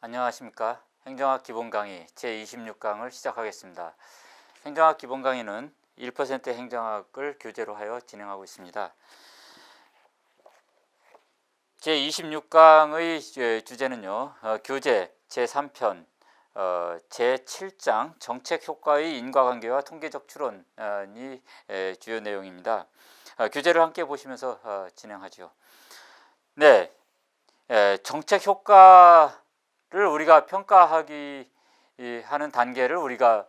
안녕하십니까. 행정학 기본 강의 제26강을 시작하겠습니다. 행정학 기본 강의는 1% 행정학을 교재로 하여 진행하고 있습니다. 제26강의 주제는요, 교재 제3편 제7장 정책효과의 인과관계와 통계적 추론이 주요 내용입니다. 교재를 함께 보시면서 진행하죠. 네, 정책효과를 우리가 평가하기 하는 단계를 우리가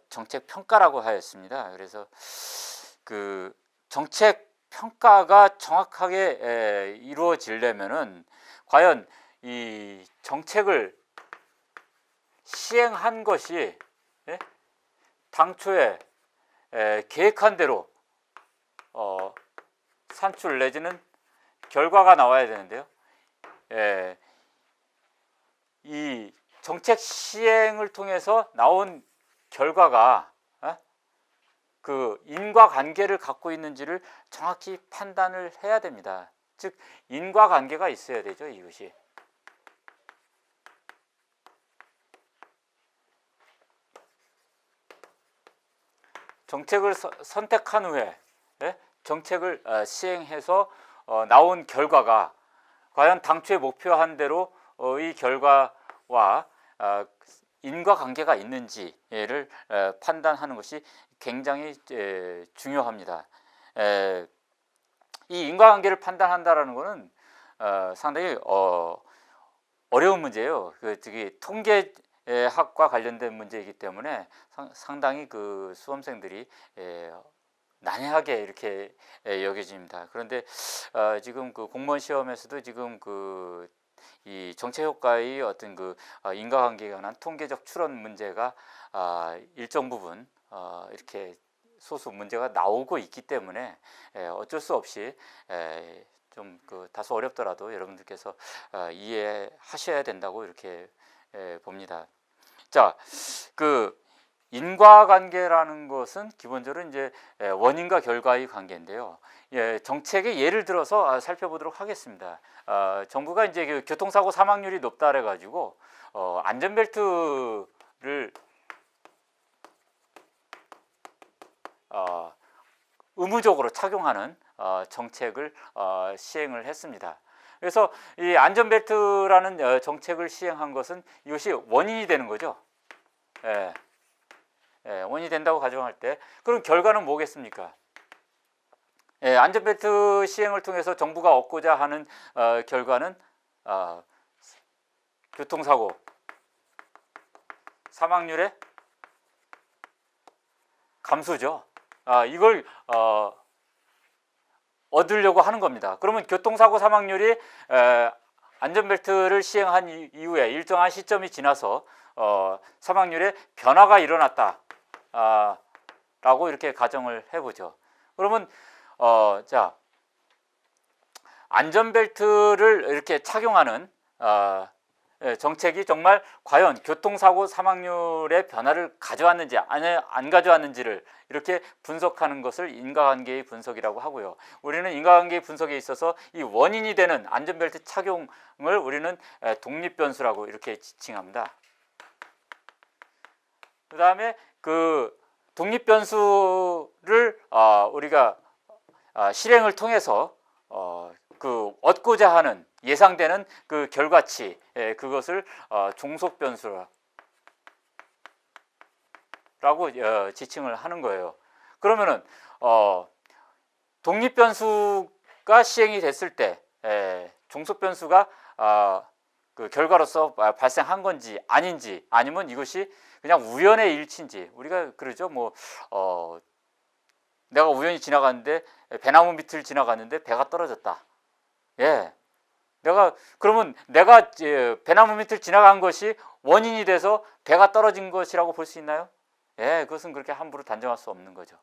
정책 평가라고 하였습니다. 그래서 그 정책 평가가 정확하게 이루어지려면은 과연 이 정책을 시행한 것이 당초에 계획한 대로 산출 내지는 결과가 나와야 되는데요. 이 정책 시행을 통해서 나온 결과가 그 인과관계를 갖고 있는지를 정확히 판단을 해야 됩니다. 즉 인과관계가 있어야 되죠. 이것이 정책을 선택한 후에 정책을 시행해서 나온 결과가 과연 당초에 목표한 대로 이 결과와 인과관계가 있는지를 판단하는 것이 굉장히 중요합니다. 이 인과관계를 판단한다라는 것은 상당히 어려운 문제예요. 특히 통계학과 관련된 문제이기 때문에 상당히 그 수험생들이 난해하게 이렇게 여겨집니다. 그런데 지금 그 공무원 시험에서도 지금 이 정책 효과의 어떤 그 인과관계에 관한 통계적 추론 문제가 일정 부분 이렇게 소수 문제가 나오고 있기 때문에 어쩔 수 없이 좀 다소 어렵더라도 여러분들께서 이해하셔야 된다고 이렇게 봅니다. 자, 인과관계라는 것은 기본적으로 이제 원인과 결과의 관계인데요. 정책의 예를 들어서 살펴보도록 하겠습니다. 정부가 이제 교통사고 사망률이 높다 그래가지고 안전벨트를 의무적으로 착용하는 정책을 시행을 했습니다. 그래서 이 안전벨트라는 정책을 시행한 것은 이것이 원인이 되는 거죠. 원인이 된다고 가정할 때 그럼 결과는 뭐겠습니까? 안전벨트 시행을 통해서 정부가 얻고자 하는 결과는 교통사고 사망률의 감소죠. 이걸 얻으려고 하는 겁니다. 그러면 교통사고 사망률이 안전벨트를 시행한 이후에 일정한 시점이 지나서 사망률에 변화가 일어났다 라고 이렇게 가정을 해보죠. 그러면 자, 안전벨트를 이렇게 착용하는 정책이 정말 과연 교통사고 사망률의 변화를 가져왔는지 안 가져왔는지를 이렇게 분석하는 것을 인과관계의 분석이라고 하고요. 우리는 인과관계의 분석에 있어서 이 원인이 되는 안전벨트 착용을 우리는 독립변수라고 이렇게 지칭합니다. 그 다음에 그 독립변수를 우리가 실행을 통해서 얻고자 하는 예상되는 그 결과치 그것을 종속변수라고 지칭을 하는 거예요. 그러면은 독립변수가 시행이 됐을 때 종속변수가 그 결과로서 발생한 건지 아닌지 아니면 이것이 그냥 우연의 일치인지 우리가 그러죠. 내가 우연히 지나갔는데 배나무 밑을 지나갔는데 배가 떨어졌다. 그러면 내가 배나무 밑을 지나간 것이 원인이 돼서 배가 떨어진 것이라고 볼 수 있나요? 그것은 그렇게 함부로 단정할 수 없는 거죠.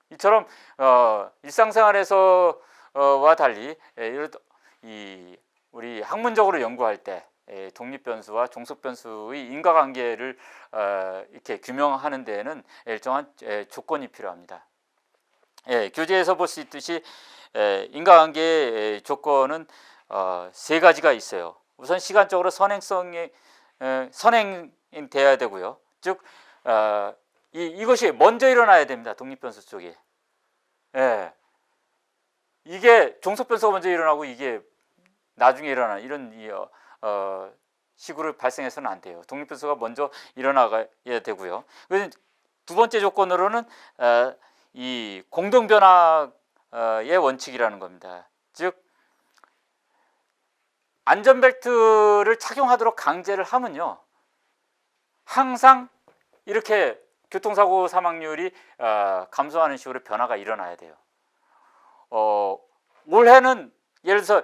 이처럼 일상생활에서와 달리 우리 학문적으로 연구할 때 독립변수와 종속변수의 인과관계를 이렇게 규명하는 데에는 일정한 조건이 필요합니다. 교재에서 볼 수 있듯이 인과관계의 조건은 세 가지가 있어요. 우선 시간적으로 선행돼야 되고요. 즉 이것이 먼저 일어나야 됩니다. 독립변수 쪽이. 예. 이게 종속변수가 먼저 일어나고 이게 나중에 일어나는 이런 식으로 발생해서는 안 돼요. 독립변수가 먼저 일어나야 되고요. 두 번째 조건으로는 이 공동변화의 원칙이라는 겁니다. 즉 안전벨트를 착용하도록 강제를 하면요, 항상 이렇게 교통사고 사망률이 감소하는 식으로 변화가 일어나야 돼요. 올해는 예를 들어서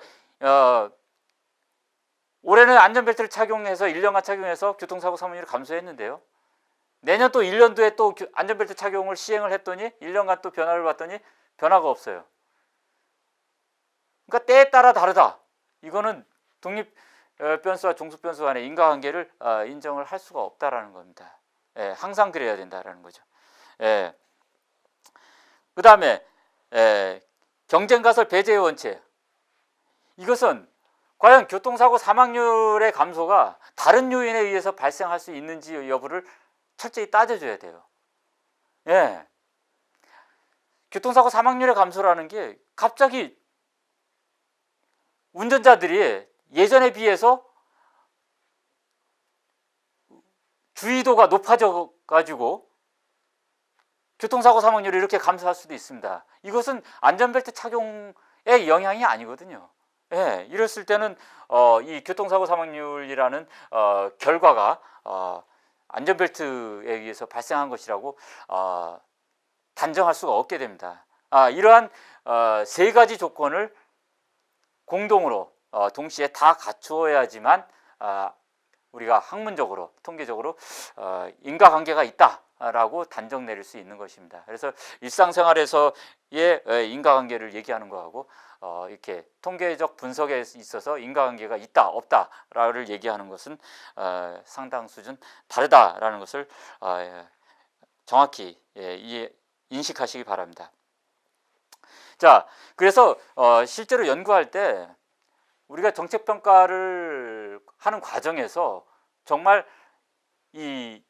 올해는 안전벨트를 착용해서 1년간 착용해서 교통사고 사망률이 감소했는데요, 내년 또 1년도에 또 안전벨트 착용을 시행을 했더니 1년간 또 변화를 봤더니 변화가 없어요. 그러니까 때에 따라 다르다. 이거는 독립변수와 종속변수 간의 인과관계를 인정을 할 수가 없다라는 겁니다. 예, 항상 그래야 된다라는 거죠. 예. 그 다음에 경쟁가설 배제의 원칙. 이것은 과연 교통사고 사망률의 감소가 다른 요인에 의해서 발생할 수 있는지 여부를 철저히 따져줘야 돼요. 예. 교통사고 사망률의 감소라는 게 갑자기 운전자들이 예전에 비해서 주의도가 높아져 가지고 교통사고 사망률이 이렇게 감소할 수도 있습니다. 이것은 안전벨트 착용의 영향이 아니거든요. 예, 이랬을 때는 이 교통사고 사망률이라는 결과가 안전벨트에 의해서 발생한 것이라고 단정할 수가 없게 됩니다. 이러한 세 가지 조건을 공동으로 동시에 다 갖추어야지만 우리가 학문적으로 통계적으로 인과관계가 있다라고 단정 내릴 수 있는 것입니다. 그래서 일상생활에서의 인과관계를 얘기하는 거하고 이렇게 통계적 분석에 있어서 인과관계가 있다 없다를 얘기하는 것은 상당 수준 다르다라는 것을 정확히 인식하시기 바랍니다. 자, 그래서 실제로 연구할 때 우리가 정책평가를 하는 과정에서 정말 이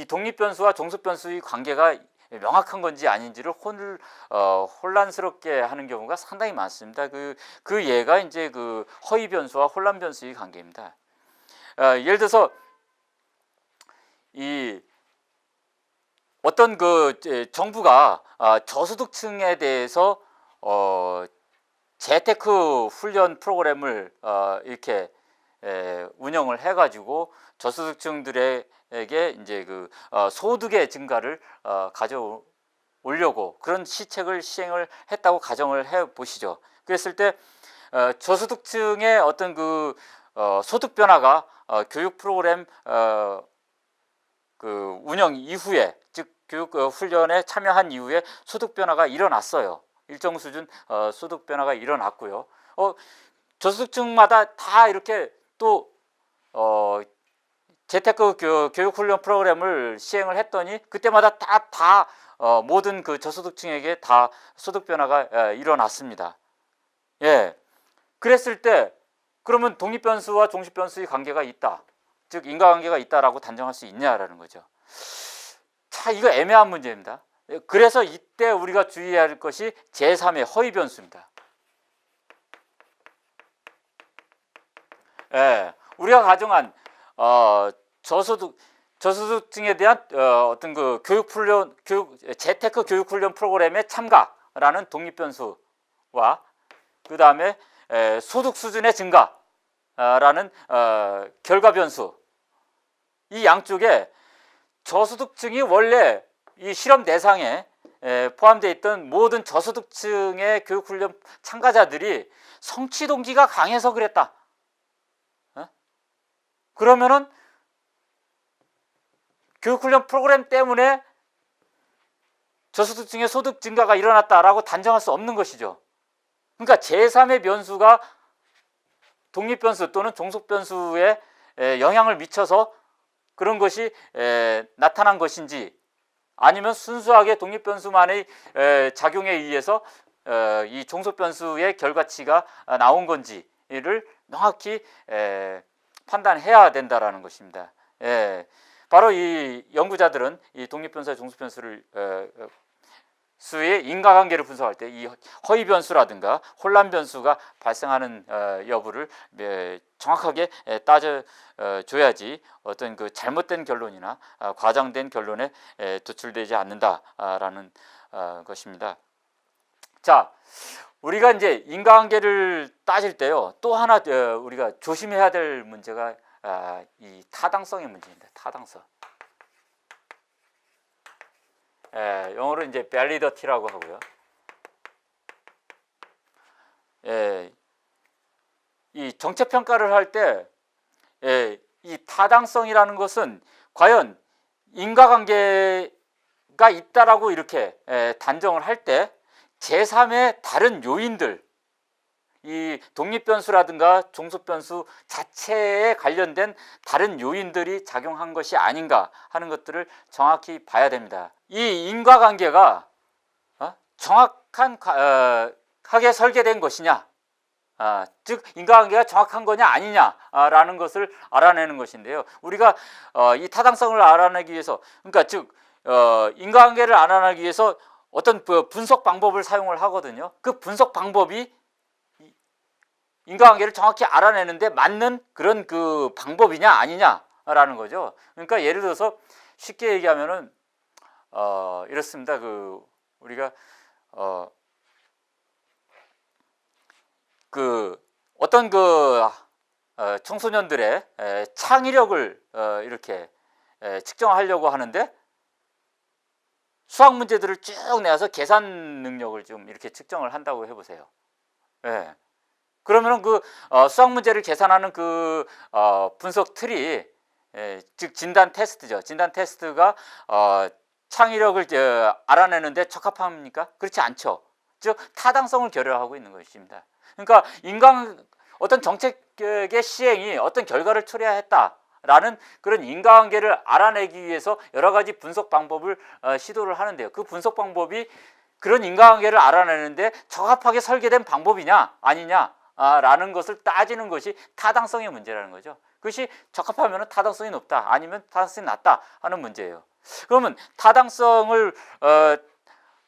독립변수와 종속변수의 관계가 명확한 건지 아닌지를 혼란스럽게 하는 경우가 상당히 많습니다. 그 예가 이제 그 허위변수와 혼란변수의 관계입니다. 예를 들어서 어떤 정부가 저소득층에 대해서 재테크 훈련 프로그램을 이렇게 운영을 해가지고 저소득층들에게 이제 소득의 증가를 가져오려고 그런 시책을 시행을 했다고 가정을 해 보시죠. 그랬을 때 저소득층의 어떤 소득 변화가 교육 프로그램 운영 이후에, 즉 교육 훈련에 참여한 이후에 소득 변화가 일어났어요. 일정 수준 소득 변화가 일어났고요. 저소득층마다 다 이렇게 또 재테크 교육 훈련 프로그램을 시행을 했더니 그때마다 다 모든 저소득층에게 다 소득 변화가 일어났습니다. 예, 그랬을 때 그러면 독립변수와 종식변수의 관계가 있다, 즉 인과관계가 있다라고 단정할 수 있냐라는 거죠. 자, 이거 애매한 문제입니다. 그래서 이때 우리가 주의해야 할 것이 제3의 허위변수입니다. 예, 우리가 가정한 저소득층에 대한 어떤 재테크 교육 훈련 프로그램에 참가라는 독립변수와 그 다음에 소득 수준의 증가라는 결과변수, 이 양쪽에 저소득층이 원래 이 실험 대상에 포함되어 있던 모든 저소득층의 교육훈련 참가자들이 성취 동기가 강해서 그랬다. 그러면은 교육훈련 프로그램 때문에 저소득층의 소득 증가가 일어났다라고 단정할 수 없는 것이죠. 그러니까 제3의 변수가 독립변수 또는 종속변수에 영향을 미쳐서 그런 것이 나타난 것인지, 아니면 순수하게 독립변수만의 작용에 의해서 이 종속변수의 결과치가 나온 건지를 명확히 판단해야 된다라는 것입니다. 예, 바로 이 연구자들은 이 독립변수와 종속변수를 수의 인과관계를 분석할 때 이 허위 변수라든가 혼란 변수가 발생하는 여부를 정확하게 따져 줘야지 어떤 그 잘못된 결론이나 과장된 결론에 도출되지 않는다라는 것입니다. 자, 우리가 이제 인과관계를 따질 때요, 또 하나 우리가 조심해야 될 문제가 이 타당성의 문제입니다. 타당성. 영어로 이제 validity라고 하고요. 이 정책 평가를 할 때 이 타당성이라는 것은 과연 인과관계가 있다라고 이렇게 단정을 할 때 제3의 다른 요인들, 이 독립변수라든가 종속변수 자체에 관련된 다른 요인들이 작용한 것이 아닌가 하는 것들을 정확히 봐야 됩니다. 이 인과관계가 정확하게 설계된 것이냐, 즉 인과관계가 정확한 거냐 아니냐라는 것을 알아내는 것인데요. 우리가 이 타당성을 알아내기 위해서, 그러니까 즉 인과관계를 알아내기 위해서 어떤 분석 방법을 사용을 하거든요. 그 분석 방법이 인과관계를 정확히 알아내는데 맞는 그런 그 방법이냐 아니냐라는 거죠. 그러니까 예를 들어서 쉽게 얘기하면은 이렇습니다. 그 우리가 그 어떤 그 청소년들의 창의력을 이렇게 측정하려고 하는데 수학 문제들을 쭉 내서 계산 능력을 좀 이렇게 측정을 한다고 해보세요. 예. 그러면은 그 수학 문제를 계산하는 그 분석 틀이 즉 진단 테스트죠. 진단 테스트가 창의력을 알아내는데 적합합니까? 그렇지 않죠. 즉 타당성을 결여하고 있는 것입니다. 그러니까 어떤 정책의 시행이 어떤 결과를 초래했다라는 그런 인과관계를 알아내기 위해서 여러 가지 분석 방법을 시도를 하는데요. 그 분석 방법이 그런 인과관계를 알아내는데 적합하게 설계된 방법이냐 아니냐 라는 것을 따지는 것이 타당성의 문제라는 거죠. 그것이 적합하면 타당성이 높다, 아니면 타당성이 낮다 하는 문제예요. 그러면 타당성을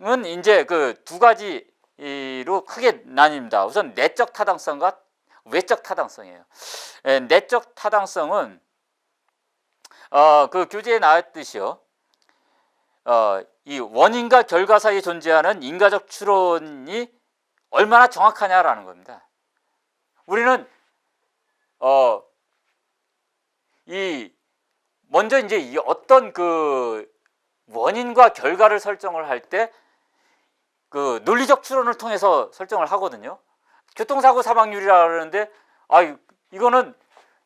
은 이제 그 두 가지로 크게 나뉩니다. 우선 내적 타당성과 외적 타당성이에요. 내적 타당성은 그 교재에 나왔듯이요, 이 원인과 결과 사이에 존재하는 인과적 추론이 얼마나 정확하냐라는 겁니다. 우리는 먼저 이제 이 어떤 그 원인과 결과를 설정을 할 때 그 논리적 추론을 통해서 설정을 하거든요. 교통사고 사망률이라 그러는데 이거는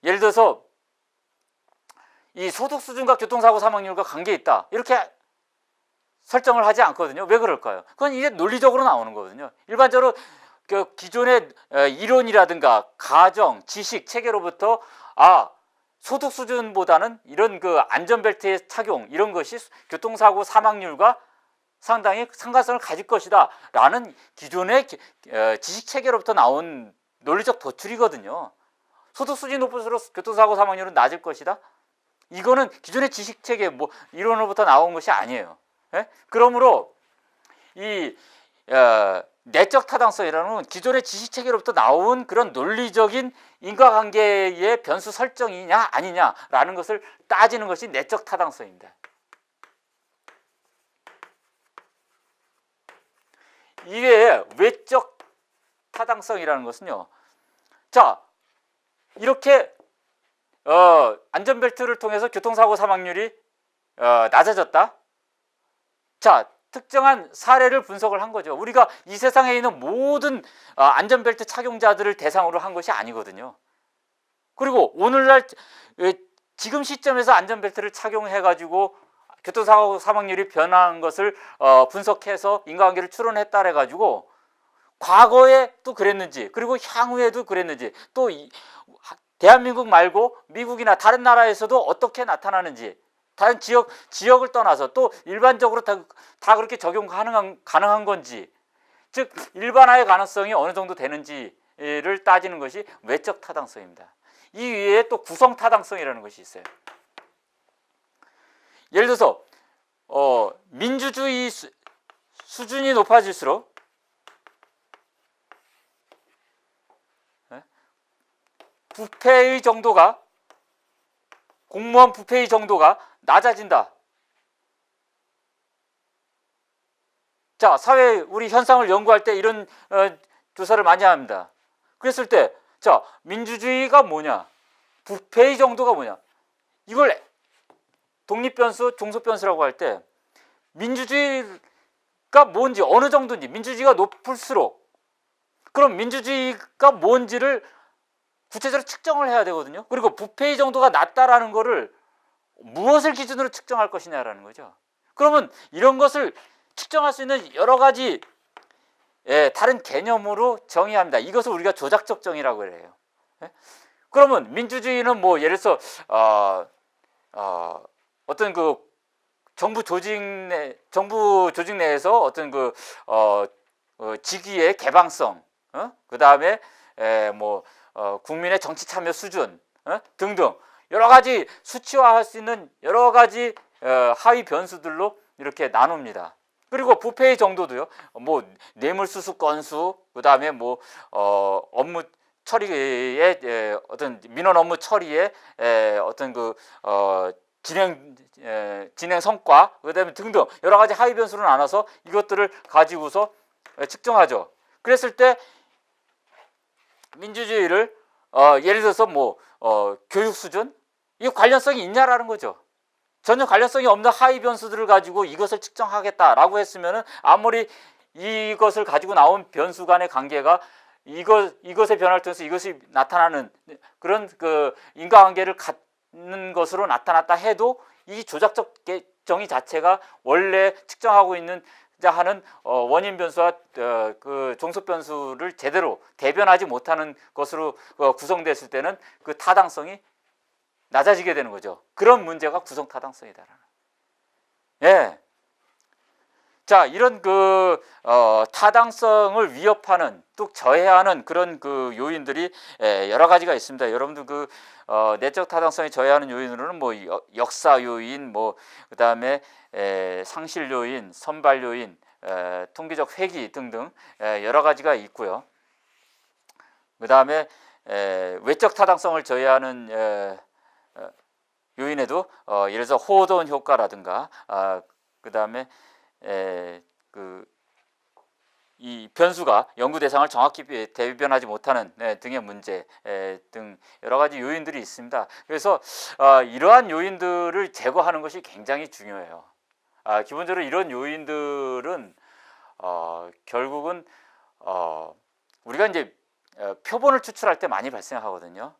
예를 들어서 이 소득 수준과 교통사고 사망률과 관계 있다 이렇게 설정을 하지 않거든요. 왜 그럴까요? 그건 이제 논리적으로 나오는 거거든요. 일반적으로 그 기존의 이론이라든가 가정, 지식, 체계로부터 소득 수준보다는 이런 그 안전벨트의 착용 이런 것이 교통사고 사망률과 상당히 상관성을 가질 것이다 라는 기존의 지식 체계로부터 나온 논리적 도출이거든요. 소득 수준이 높을수록 교통사고 사망률은 낮을 것이다. 이거는 기존의 지식 체계 이론으로부터 나온 것이 아니에요. 그러므로 이 내적 타당성이라는 건 기존의 지식 체계로부터 나온 그런 논리적인 인과관계의 변수 설정이냐 아니냐라는 것을 따지는 것이 내적 타당성입니다. 이외에 외적 타당성이라는 것은요, 자 이렇게 안전벨트를 통해서 교통사고 사망률이 낮아졌다. 자, 특정한 사례를 분석을 한 거죠. 우리가 이 세상에 있는 모든 안전벨트 착용자들을 대상으로 한 것이 아니거든요. 그리고 오늘날 지금 시점에서 안전벨트를 착용해가지고 교통사고 사망률이 변한 것을 분석해서 인과관계를 추론했다 해가지고 과거에 또 그랬는지, 그리고 향후에도 그랬는지, 또 대한민국 말고 미국이나 다른 나라에서도 어떻게 나타나는지, 다른 지역을 떠나서 또 일반적으로 다 그렇게 적용 가능한 건지, 즉 일반화의 가능성이 어느 정도 되는지를 따지는 것이 외적 타당성입니다. 이 위에 또 구성 타당성이라는 것이 있어요. 예를 들어서 민주주의 수준이 높아질수록 부패의 정도가, 공무원 부패의 정도가 낮아진다. 자, 사회 우리 현상을 연구할 때 이런 조사를 많이 합니다. 그랬을 때, 자, 민주주의가 뭐냐, 부패의 정도가 뭐냐, 이걸 독립변수, 종속변수라고 할 때 민주주의가 뭔지, 어느 정도인지, 민주주의가 높을수록 그럼 민주주의가 뭔지를 구체적으로 측정을 해야 되거든요. 그리고 부패의 정도가 낮다라는 거를 무엇을 기준으로 측정할 것이냐라는 거죠. 그러면 이런 것을 측정할 수 있는 여러 가지 다른 개념으로 정의합니다. 이것을 우리가 조작적 정의라고 해요. 그러면 민주주의는 뭐 예를 들어서 어떤 그 정부 조직 내에서 어떤 그 직위의 개방성, 그 다음에 뭐 국민의 정치 참여 수준 등등 여러 가지 수치화할 수 있는 여러 가지 하위 변수들로 이렇게 나눕니다. 그리고 부패의 정도도요. 뭐 뇌물수수 건수, 그 다음에 뭐 업무 처리의 어떤 민원 업무 처리의 어떤 그 진행 성과, 그다음에 등등 여러 가지 하위 변수로 나눠서 이것들을 가지고서 측정하죠. 그랬을 때 민주주의를 예를 들어서 뭐 교육 수준, 이 관련성이 있냐라는 거죠. 전혀 관련성이 없는 하위 변수들을 가지고 이것을 측정하겠다라고 했으면은 아무리 이것을 가지고 나온 변수 간의 관계가 이것의 변화를 통해서 이것이 나타나는 그런 그 인과관계를 갖는 것으로 나타났다 해도 이 조작적 정의 자체가 원래 측정하고 있는 하는 원인 변수와 그 종속 변수를 제대로 대변하지 못하는 것으로 구성됐을 때는 그 타당성이 낮아지게 되는 거죠. 그런 문제가 구성 타당성이다라는. 예. 자, 이런 그 타당성을 위협하는, 또 저해하는 그런 그 요인들이 여러 가지가 있습니다. 여러분들 그 내적 타당성이 저해하는 요인으로는 뭐 역사 요인, 뭐 그다음에 상실 요인, 선발 요인, 통계적 회귀 등등 여러 가지가 있고요. 그다음에 외적 타당성을 저해하는 요인에도 예를 들어서 호돈 효과라든가 그다음에 이 변수가 연구 대상을 정확히 대변하지 못하는 등의 문제 등 여러 가지 요인들이 있습니다. 그래서 이러한 요인들을 제거하는 것이 굉장히 중요해요. 기본적으로 이런 요인들은 결국은 우리가 이제 표본을 추출할 때 많이 발생하거든요.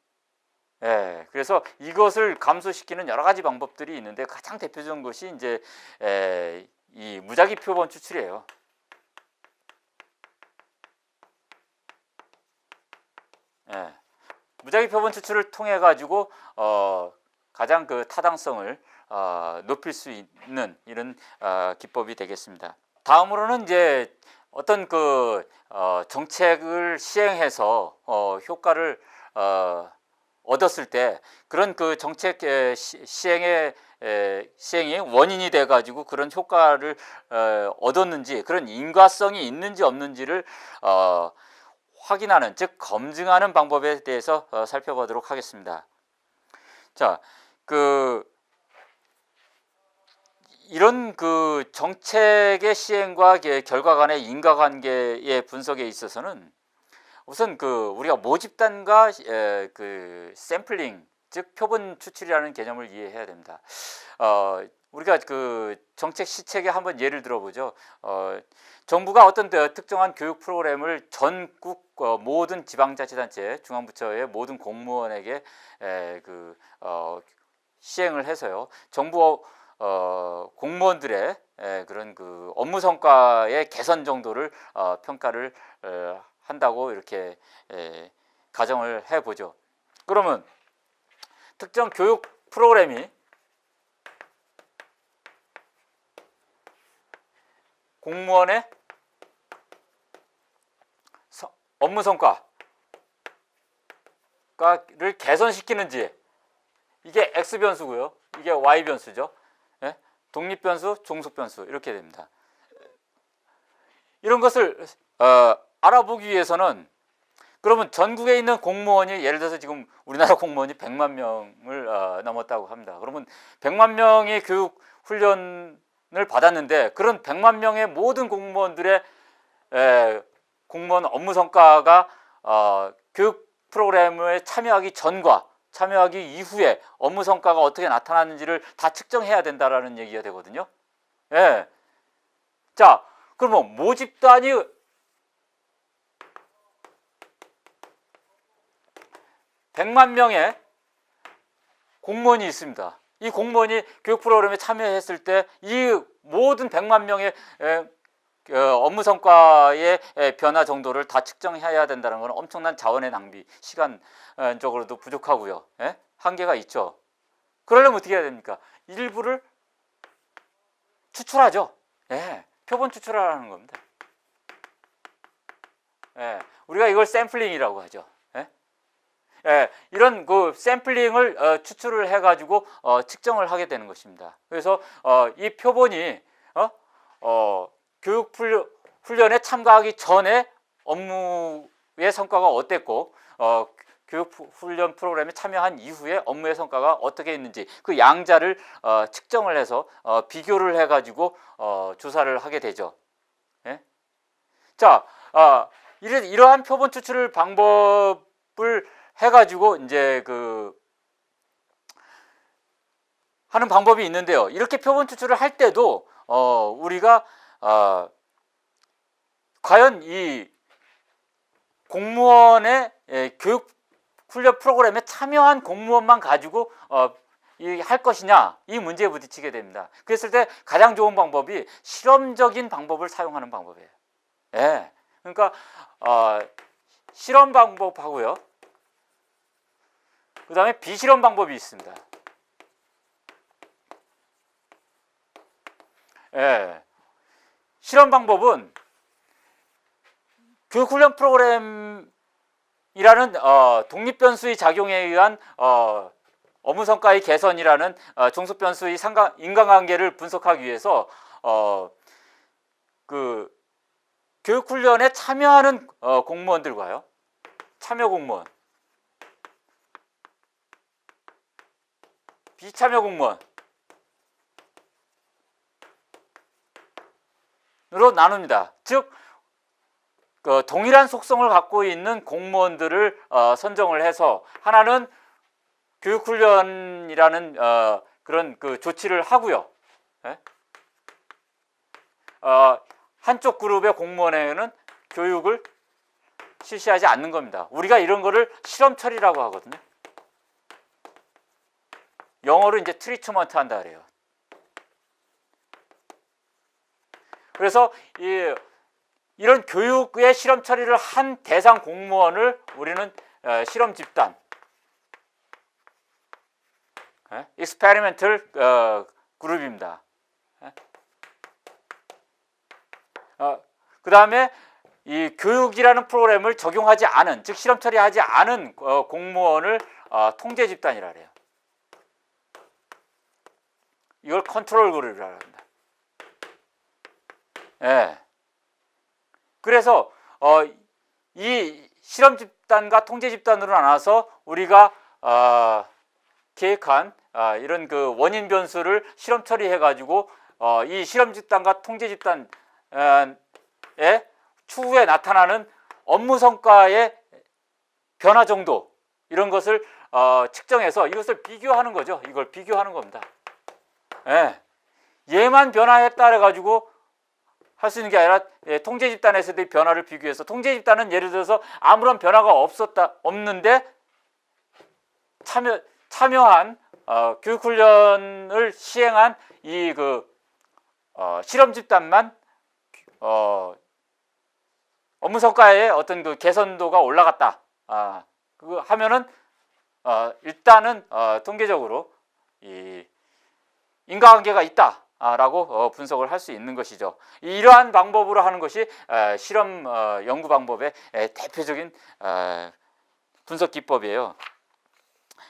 그래서 이것을 감소시키는 여러 가지 방법들이 있는데 가장 대표적인 것이 이제 이 무작위 표본 추출이에요. 무작위 표본 추출을 통해 가지고 가장 그 타당성을 높일 수 있는 이런 기법이 되겠습니다. 다음으로는 이제 어떤 그 정책을 시행해서 효과를 얻었을 때 그런 그 정책 시행이 원인이 돼 가지고 그런 효과를 얻었는지, 그런 인과성이 있는지 없는지를 확인하는, 즉 검증하는 방법에 대해서 살펴보도록 하겠습니다. 자, 이런 그 정책의 시행과 결과 간의 인과관계의 분석에 있어서는 우선 우리가 모집단과 그 샘플링, 즉 표본 추출이라는 개념을 이해해야 됩니다. 우리가 그 정책 시책에 한번 예를 들어보죠. 정부가 어떤 특정한 교육 프로그램을 전국 모든 지방자치단체, 중앙부처의 모든 공무원에게 시행을 해서요. 정부 공무원들의 그런 그 업무 성과의 개선 정도를 평가를 한다고 이렇게 가정을 해보죠. 그러면 특정 교육 프로그램이 공무원의 업무 성과, 성과를 개선시키는지, 이게 X 변수고요. 이게 Y 변수죠. 예? 독립 변수, 종속 변수 이렇게 됩니다. 이런 것을 알아보기 위해서는, 그러면 전국에 있는 공무원이, 예를 들어서 지금 우리나라 공무원이 100만 명을 넘었다고 합니다. 그러면 100만 명이 교육 훈련을 받았는데, 그런 100만 명의 모든 공무원들의 공무원 업무 성과가 교육 프로그램에 참여하기 전과 참여하기 이후에 업무 성과가 어떻게 나타났는지를 다 측정해야 된다라는 얘기가 되거든요. 예. 자, 그러면 모집단이 100만 명의 공무원이 있습니다. 이 공무원이 교육 프로그램에 참여했을 때 이 모든 100만 명의 업무 성과의 변화 정도를 다 측정해야 된다는 건 엄청난 자원의 낭비, 시간적으로도 부족하고요. 예? 한계가 있죠. 그러려면 어떻게 해야 됩니까? 일부를 추출하죠. 예, 표본 추출하라는 겁니다. 예, 우리가 이걸 샘플링이라고 하죠. 예? 예, 이런 그 샘플링을 추출을 해가지고 측정을 하게 되는 것입니다. 그래서 이 표본이 교육 훈련에 참가하기 전에 업무의 성과가 어땠고, 교육 훈련 프로그램에 참여한 이후에 업무의 성과가 어떻게 있는지 그 양자를 측정을 해서 비교를 해가지고 조사를 하게 되죠. 예? 자, 이러한 표본 추출 방법을 해가지고 이제 하는 방법이 있는데요. 이렇게 표본 추출을 할 때도 우리가 과연 이 공무원의 교육 훈련 프로그램에 참여한 공무원만 가지고 할 것이냐, 이 문제에 부딪히게 됩니다. 그랬을 때 가장 좋은 방법이 실험적인 방법을 사용하는 방법이에요. 예. 그러니까 실험 방법하고요, 그 다음에 비실험 방법이 있습니다. 예. 실험 방법은 교육훈련 프로그램이라는 독립변수의 작용에 의한 업무 성과의 개선이라는 종속 변수의 인과관계를 분석하기 위해서 그 교육훈련에 참여하는 공무원들과요, 참여 공무원, 비참여 공무원 으로 나눕니다. 즉 동일한 속성을 갖고 있는 공무원들을 선정을 해서, 하나는 교육훈련이라는 그런 그 조치를 하고요. 예? 한쪽 그룹의 공무원에게는 교육을 실시하지 않는 겁니다. 우리가 이런 거를 실험 처리라고 하거든요. 영어로 이제 트리트먼트 한다 그래요. 그래서 이런 교육의 실험 처리를 한 대상 공무원을 우리는 실험 집단, experimental 그룹입니다. 그 다음에 이 교육이라는 프로그램을 적용하지 않은, 즉 실험 처리하지 않은 공무원을 통제 집단이라 그래요. 이걸 컨트롤 그룹이라고 합니다. 예. 그래서 이 실험 집단과 통제 집단으로 나눠서 우리가 계획한 이런 그 원인 변수를 실험 처리해 가지고 이 실험 집단과 통제 집단의 추후에 나타나는 업무 성과의 변화 정도, 이런 것을 측정해서 이것을 비교하는 거죠. 이걸 비교하는 겁니다. 예. 얘만 변화했다 그래가지고 할 수 있는 게 아니라, 통제 집단에서의 변화를 비교해서, 통제 집단은 예를 들어서 아무런 변화가 없는데 참여한 교육훈련을 시행한 이 실험 집단만 업무 성과의 어떤 그 개선도가 올라갔다. 그거 하면은 일단은 통계적으로 이 인과관계가 있다라고 분석을 할 수 있는 것이죠. 이러한 방법으로 하는 것이 실험 연구 방법의 대표적인 분석 기법이에요.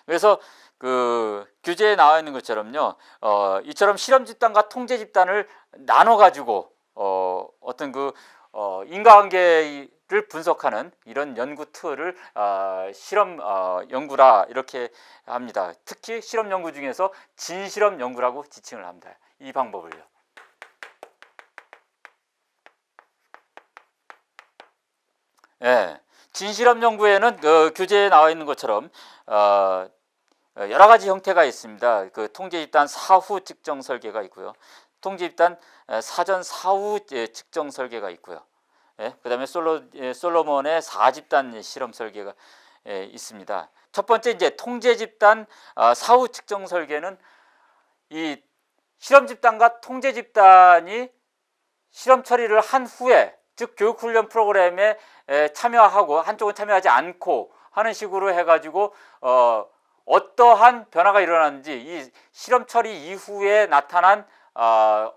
그래서 그 규제에 나와 있는 것처럼요, 이처럼 실험 집단과 통제 집단을 나눠 가지고 어떤 그 인과관계를 분석하는 이런 연구 틀을 실험 연구라 이렇게 합니다. 특히 실험 연구 중에서 진실험 연구라고 지칭을 합니다. 이 방법을요. 예, 진실험 연구에는 규제에 나와 있는 것처럼 여러 가지 형태가 있습니다. 그 통제 집단 사후 측정 설계가 있고요. 통제 집단 사전 사후 측정 설계가 있고요. 예, 그다음에 솔로몬의 4집단 실험 설계가 있습니다. 첫 번째 이제 통제 집단 사후 측정 설계는 이 실험 집단과 통제 집단이 실험 처리를 한 후에, 즉 교육 훈련 프로그램에 참여하고 한쪽은 참여하지 않고 하는 식으로 해가지고 어떠한 변화가 일어났는지 이 실험 처리 이후에 나타난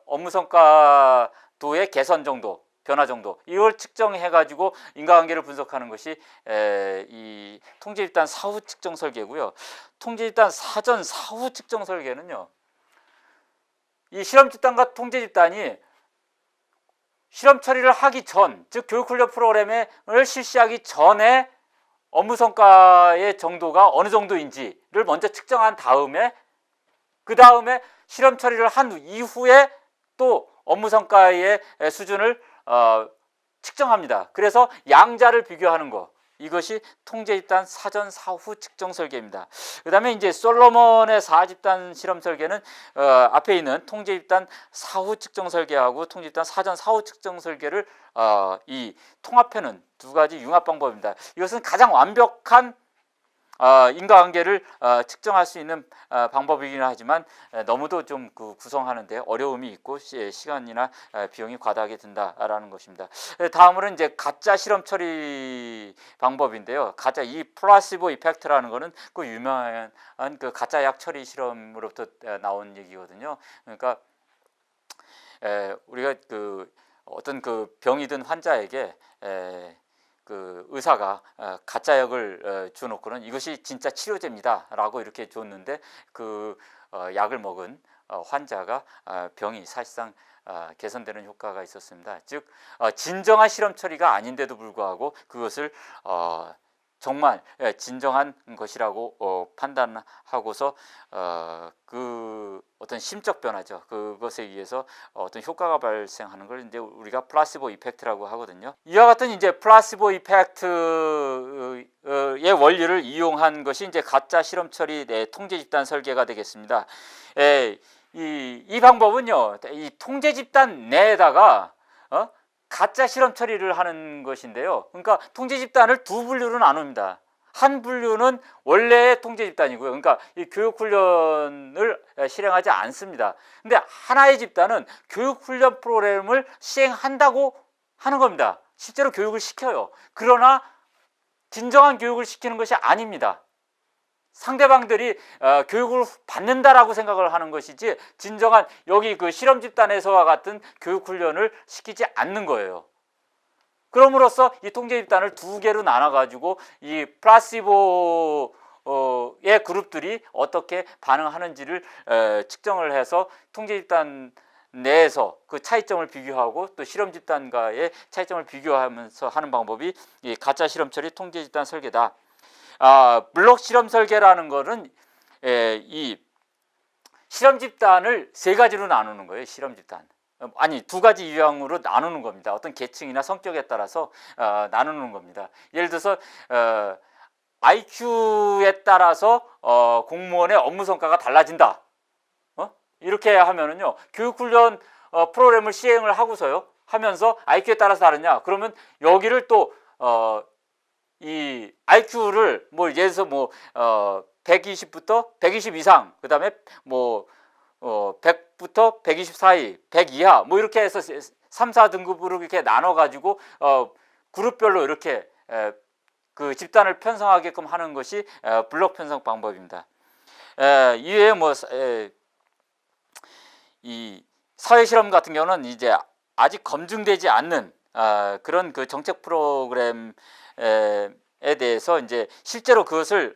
업무 성과도의 개선 정도, 변화 정도, 이걸 측정해 가지고 인과관계를 분석하는 것이 이 통제 집단 사후 측정 설계고요. 통제 집단 사전 사후 측정 설계는요, 이 실험 집단과 통제 집단이 실험 처리를 하기 전, 즉 교육 훈련 프로그램을 실시하기 전에 업무 성과의 정도가 어느 정도인지를 먼저 측정한 다음에, 그 다음에 실험 처리를 한 이후에 또 업무 성과의 수준을 측정합니다. 그래서 양자를 비교하는 거, 이것이 통제 집단 사전 사후 측정 설계입니다. 그 다음에 이제 솔로몬의 4집단 실험 설계는 앞에 있는 통제 집단 사후 측정 설계하고 통제 집단 사전 사후 측정 설계를 이 통합해는 두 가지 융합 방법입니다. 이것은 가장 완벽한 인과관계를 측정할 수 있는 방법이긴 하지만 너무도 좀 구성하는데 어려움이 있고 시간이나 비용이 과다하게 든다라는 것입니다. 다음으로는 이제 가짜 실험 처리 방법인데요. 가짜 이 플라시보 이펙트라는 거는 그 유명한 그 가짜 약 처리 실험으로부터 나온 얘기거든요. 그러니까 우리가 그 어떤 그 병이 든 환자에게 그 의사가 가짜 약을 주놓고는 이것이 진짜 치료제입니다라고 이렇게 줬는데 그 약을 먹은 환자가 병이 사실상 개선되는 효과가 있었습니다. 즉 진정한 실험 처리가 아닌데도 불구하고 그것을 정말 진정한 것이라고 판단하고서 그 어떤 심적 변화죠. 그것에 의해서 어떤 효과가 발생하는 걸 이제 우리가 플라시보 이펙트라고 하거든요. 이와 같은 이제 플라시보 이펙트의 원리를 이용한 것이 이제 가짜 실험 처리 통제 집단 설계가 되겠습니다. 이 방법은요, 이 통제 집단 내에다가 가짜 실험 처리를 하는 것인데요. 그러니까 통제 집단을 두 분류로 나눕니다. 한 분류는 원래의 통제 집단이고요. 그러니까 이 교육 훈련을 실행하지 않습니다. 근데 하나의 집단은 교육 훈련 프로그램을 시행한다고 하는 겁니다. 실제로 교육을 시켜요. 그러나 진정한 교육을 시키는 것이 아닙니다. 상대방들이 교육을 받는다라고 생각을 하는 것이지 진정한 여기 그 실험 집단에서와 같은 교육 훈련을 시키지 않는 거예요. 그럼으로써 이 통제 집단을 두 개로 나눠 가지고 이 플라시보의 그룹들이 어떻게 반응하는지를 측정을 해서 통제 집단 내에서 그 차이점을 비교하고 또 실험 집단과의 차이점을 비교하면서 하는 방법이 이 가짜 실험 처리 통제 집단 설계다. 블록 실험 설계라는 거는 이 실험 집단을 세 가지로 나누는 거예요. 실험 집단. 아니, 두 가지 유형으로 나누는 겁니다. 어떤 계층이나 성격에 따라서 나누는 겁니다. 예를 들어서 IQ에 따라서 공무원의 업무 성과가 달라진다. 이렇게 하면은요, 교육훈련 프로그램을 시행을 하고서요, 하면서 IQ에 따라서 다르냐? 그러면 여기를 또 이 IQ를 뭐 예를 들어서 뭐 120부터 120 이상, 그다음에 뭐 100부터 120 사이, 100 이하 뭐 이렇게 해서 3, 4등급으로 이렇게 나눠 가지고 그룹별로 이렇게 그 집단을 편성하게끔 하는 것이 블록 편성 방법입니다. 이외에 뭐 이 사회 실험 같은 경우는 이제 아직 검증되지 않는 그런 그 정책 프로그램에 대해서 이제 실제로 그것을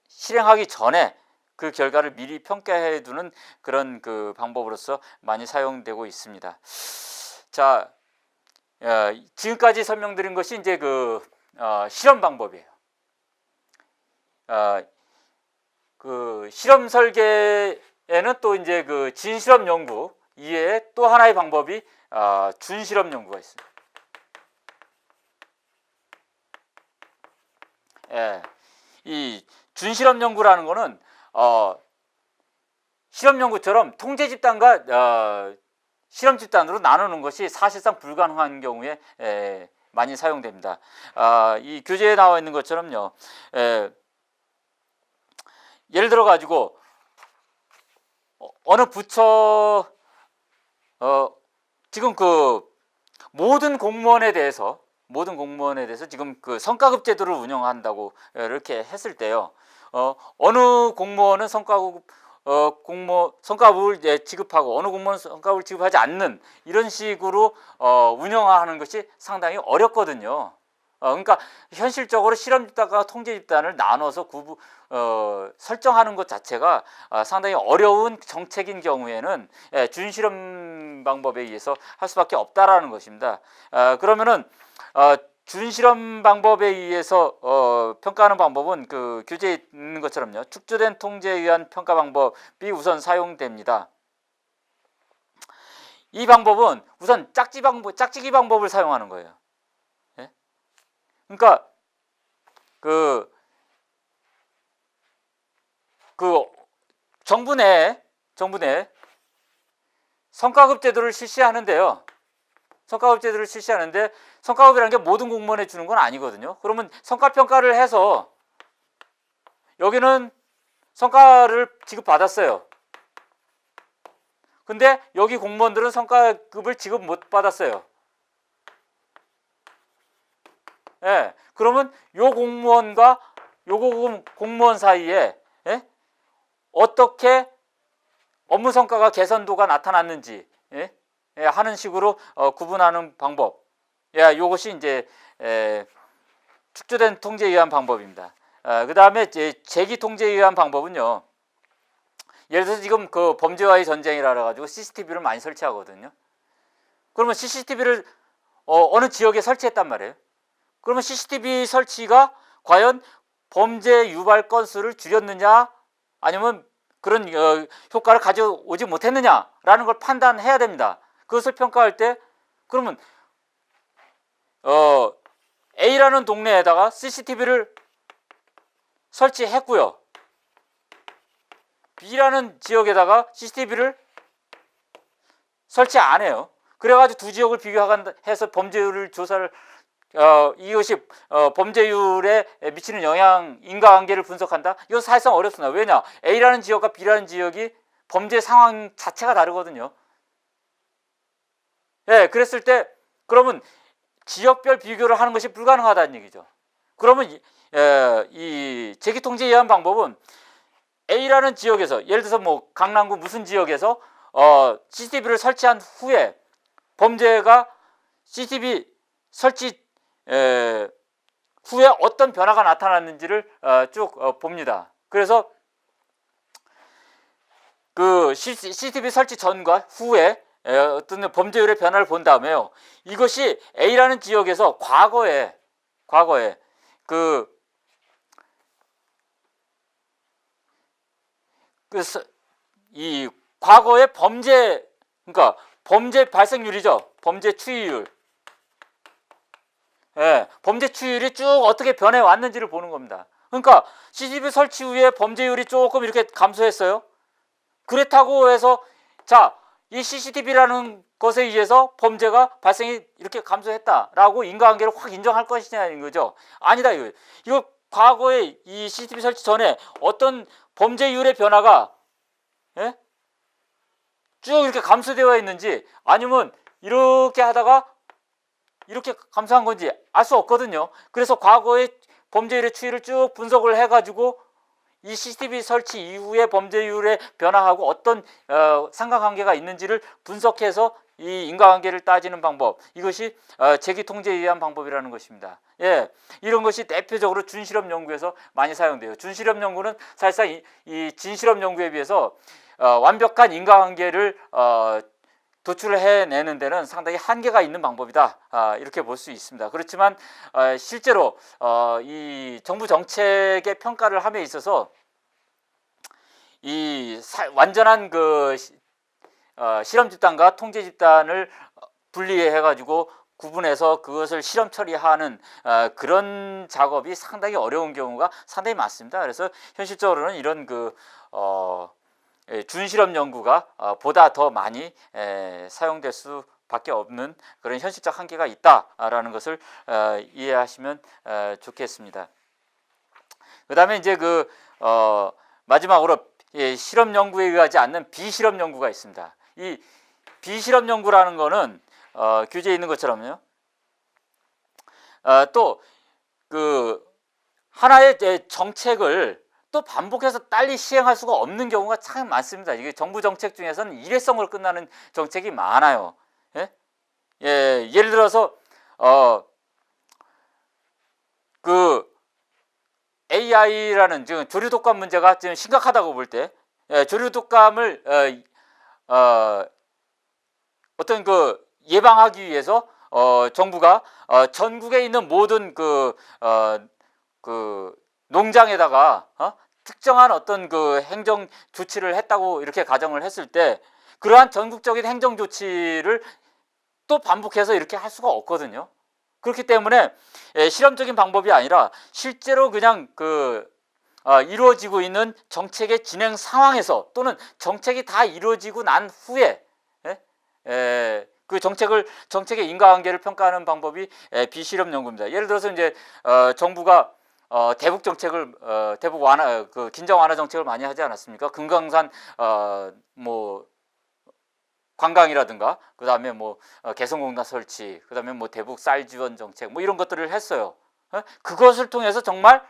실행하기 전에 그 결과를 미리 평가해 두는 그런 그 방법으로서 많이 사용되고 있습니다. 자, 지금까지 설명드린 것이 이제 그 실험 방법이에요. 그 실험 설계에는 또 이제 그 진실험 연구 이외에 또 하나의 방법이 준실험 연구가 있습니다. 예, 이 준실험 연구라는 거는 실험 연구처럼 통제 집단과 실험 집단으로 나누는 것이 사실상 불가능한 경우에 많이 사용됩니다. 이 교재에 나와 있는 것처럼요. 예를 들어 가지고 어느 부처 지금 그 모든 공무원에 대해서 지금 그 성과급 제도를 운영한다고 이렇게 했을 때요. 어느 공무원은 성과급을 지급하고 어느 공무원은 성과급을 지급하지 않는 이런 식으로 운영하는 것이 상당히 어렵거든요. 그러니까 현실적으로 실험 집단과 통제 집단을 나눠서 설정하는 것 자체가 상당히 어려운 정책인 경우에는 준실험 방법에 의해서 할 수밖에 없다라는 것입니다. 그러면은 준실험 방법에 의해서 평가하는 방법은 그 교재에 있는 것처럼요. 축소된 통제에 의한 평가 방법이 우선 사용됩니다. 이 방법은 우선 짝지기 방법을 사용하는 거예요. 예? 그러니까 그 정부 내 성과급 제도를 실시하는데요. 성과급이라는 게 모든 공무원에 주는 건 아니거든요. 그러면 성과평가를 해서 여기는 성과를 지급받았어요. 근데 여기 공무원들은 성과급을 지급 못 받았어요. 예, 그러면 요 공무원과 요 공무원 사이에 어떻게 업무 성과가 개선도가 나타났는지 하는 식으로 구분하는 방법. 요것이 이제 축소된 통제에 의한 방법입니다. 그 다음에 재기 통제에 의한 방법은요. 예를 들어서 지금 그 범죄와의 전쟁이라 가지고 CCTV를 많이 설치하거든요. 그러면 CCTV를 어느 지역에 설치했단 말이에요. 그러면 CCTV 설치가 과연 범죄 유발 건수를 줄였느냐 아니면 그런 효과를 가져오지 못했느냐라는 걸 판단해야 됩니다. 그것을 평가할 때 그러면 A라는 동네에다가 CCTV를 설치했고요. B라는 지역에다가 CCTV를 설치 안 해요. 그래가지고 두 지역을 비교해서 범죄율을 조사를 이것이 범죄율에 미치는 영향, 인과관계를 분석한다? 이건 사실상 어렵습니다. 왜냐? A라는 지역과 B라는 지역이 범죄 상황 자체가 다르거든요. 예, 그랬을 때 그러면 지역별 비교를 하는 것이 불가능하다는 얘기죠. 그러면 이 재기 통제에 의한 방법은 A라는 지역에서 예를 들어서 뭐 강남구 무슨 지역에서 CCTV를 설치한 후에 범죄가 CCTV 설치 후에 어떤 변화가 나타났는지를 쭉 봅니다. 그래서 그 CCTV 설치 전과 후에 어떤 범죄율의 변화를 본 다음에요. 이것이 A라는 지역에서 과거에 이 과거의 범죄, 그러니까 범죄 발생률이죠. 범죄 추이율. 범죄 추이율이 쭉 어떻게 변해 왔는지를 보는 겁니다. 그러니까 CCTV 설치 후에 범죄율이 조금 이렇게 감소했어요. 그렇다고 해서 이 CCTV라는 것에 의해서 범죄가 발생이 이렇게 감소했다라고 인과관계를 확 인정할 것이냐는 거죠. 아니다 이거. 이거 과거에 이 CCTV 설치 전에 어떤 범죄율의 변화가 쭉 이렇게 감소되어 있는지 아니면 이렇게 하다가 이렇게 감소한 건지 알 수 없거든요. 그래서 과거의 범죄율의 추이를 쭉 분석을 해가지고 이 CCTV 설치 이후에 범죄율의 변화하고 어떤 상관관계가 있는지를 분석해서 이 인과관계를 따지는 방법, 이것이 재기 통제에 의한 방법이라는 것입니다. 예, 이런 것이 대표적으로 준실험 연구에서 많이 사용돼요. 준실험 연구는 사실상 이 진실험 연구에 비해서 완벽한 인과관계를 도출을 해내는 데는 상당히 한계가 있는 방법이다, 이렇게 볼 수 있습니다. 그렇지만 실제로 이 정부 정책의 평가를 함에 있어서 이 완전한 그 실험 집단과 통제 집단을 분리해 가지고 구분해서 그것을 실험 처리하는 그런 작업이 상당히 어려운 경우가 상당히 많습니다. 그래서 현실적으로는 이런 준실험 연구가 보다 더 많이 사용될 수밖에 없는 그런 현실적 한계가 있다라는 것을 이해하시면 좋겠습니다. 그 다음에 이제 마지막으로 실험 연구에 의하지 않는 비실험 연구가 있습니다. 이 비실험 연구라는 거는 교재에 있는 것처럼요. 또 하나의 정책을 또 반복해서 빨리 시행할 수가 없는 경우가 참 많습니다. 이게 정부 정책 중에서는 일회성으로 끝나는 정책이 많아요. 예? 예를 들어서 AI라는 지금 조류 독감 문제가 지금 심각하다고 볼 때, 조류 독감을 어떤 예방하기 위해서 정부가 전국에 있는 모든 농장에다가 특정한 어떤 행정 조치를 했다고 이렇게 가정을 했을 때, 그러한 전국적인 행정 조치를 또 반복해서 이렇게 할 수가 없거든요. 그렇기 때문에 실험적인 방법이 아니라 실제로 그냥 이루어지고 있는 정책의 진행 상황에서, 또는 정책이 다 이루어지고 난 후에 그 정책의 인과관계를 평가하는 방법이 비실험 연구입니다. 예를 들어서 이제 정부가 대북 정책을 대북 완화 긴장 완화 정책을 많이 하지 않았습니까? 금강산 관광이라든가, 그 다음에 개성공단 설치, 그 다음에 대북 쌀 지원 정책, 이런 것들을 했어요. 그것을 통해서 정말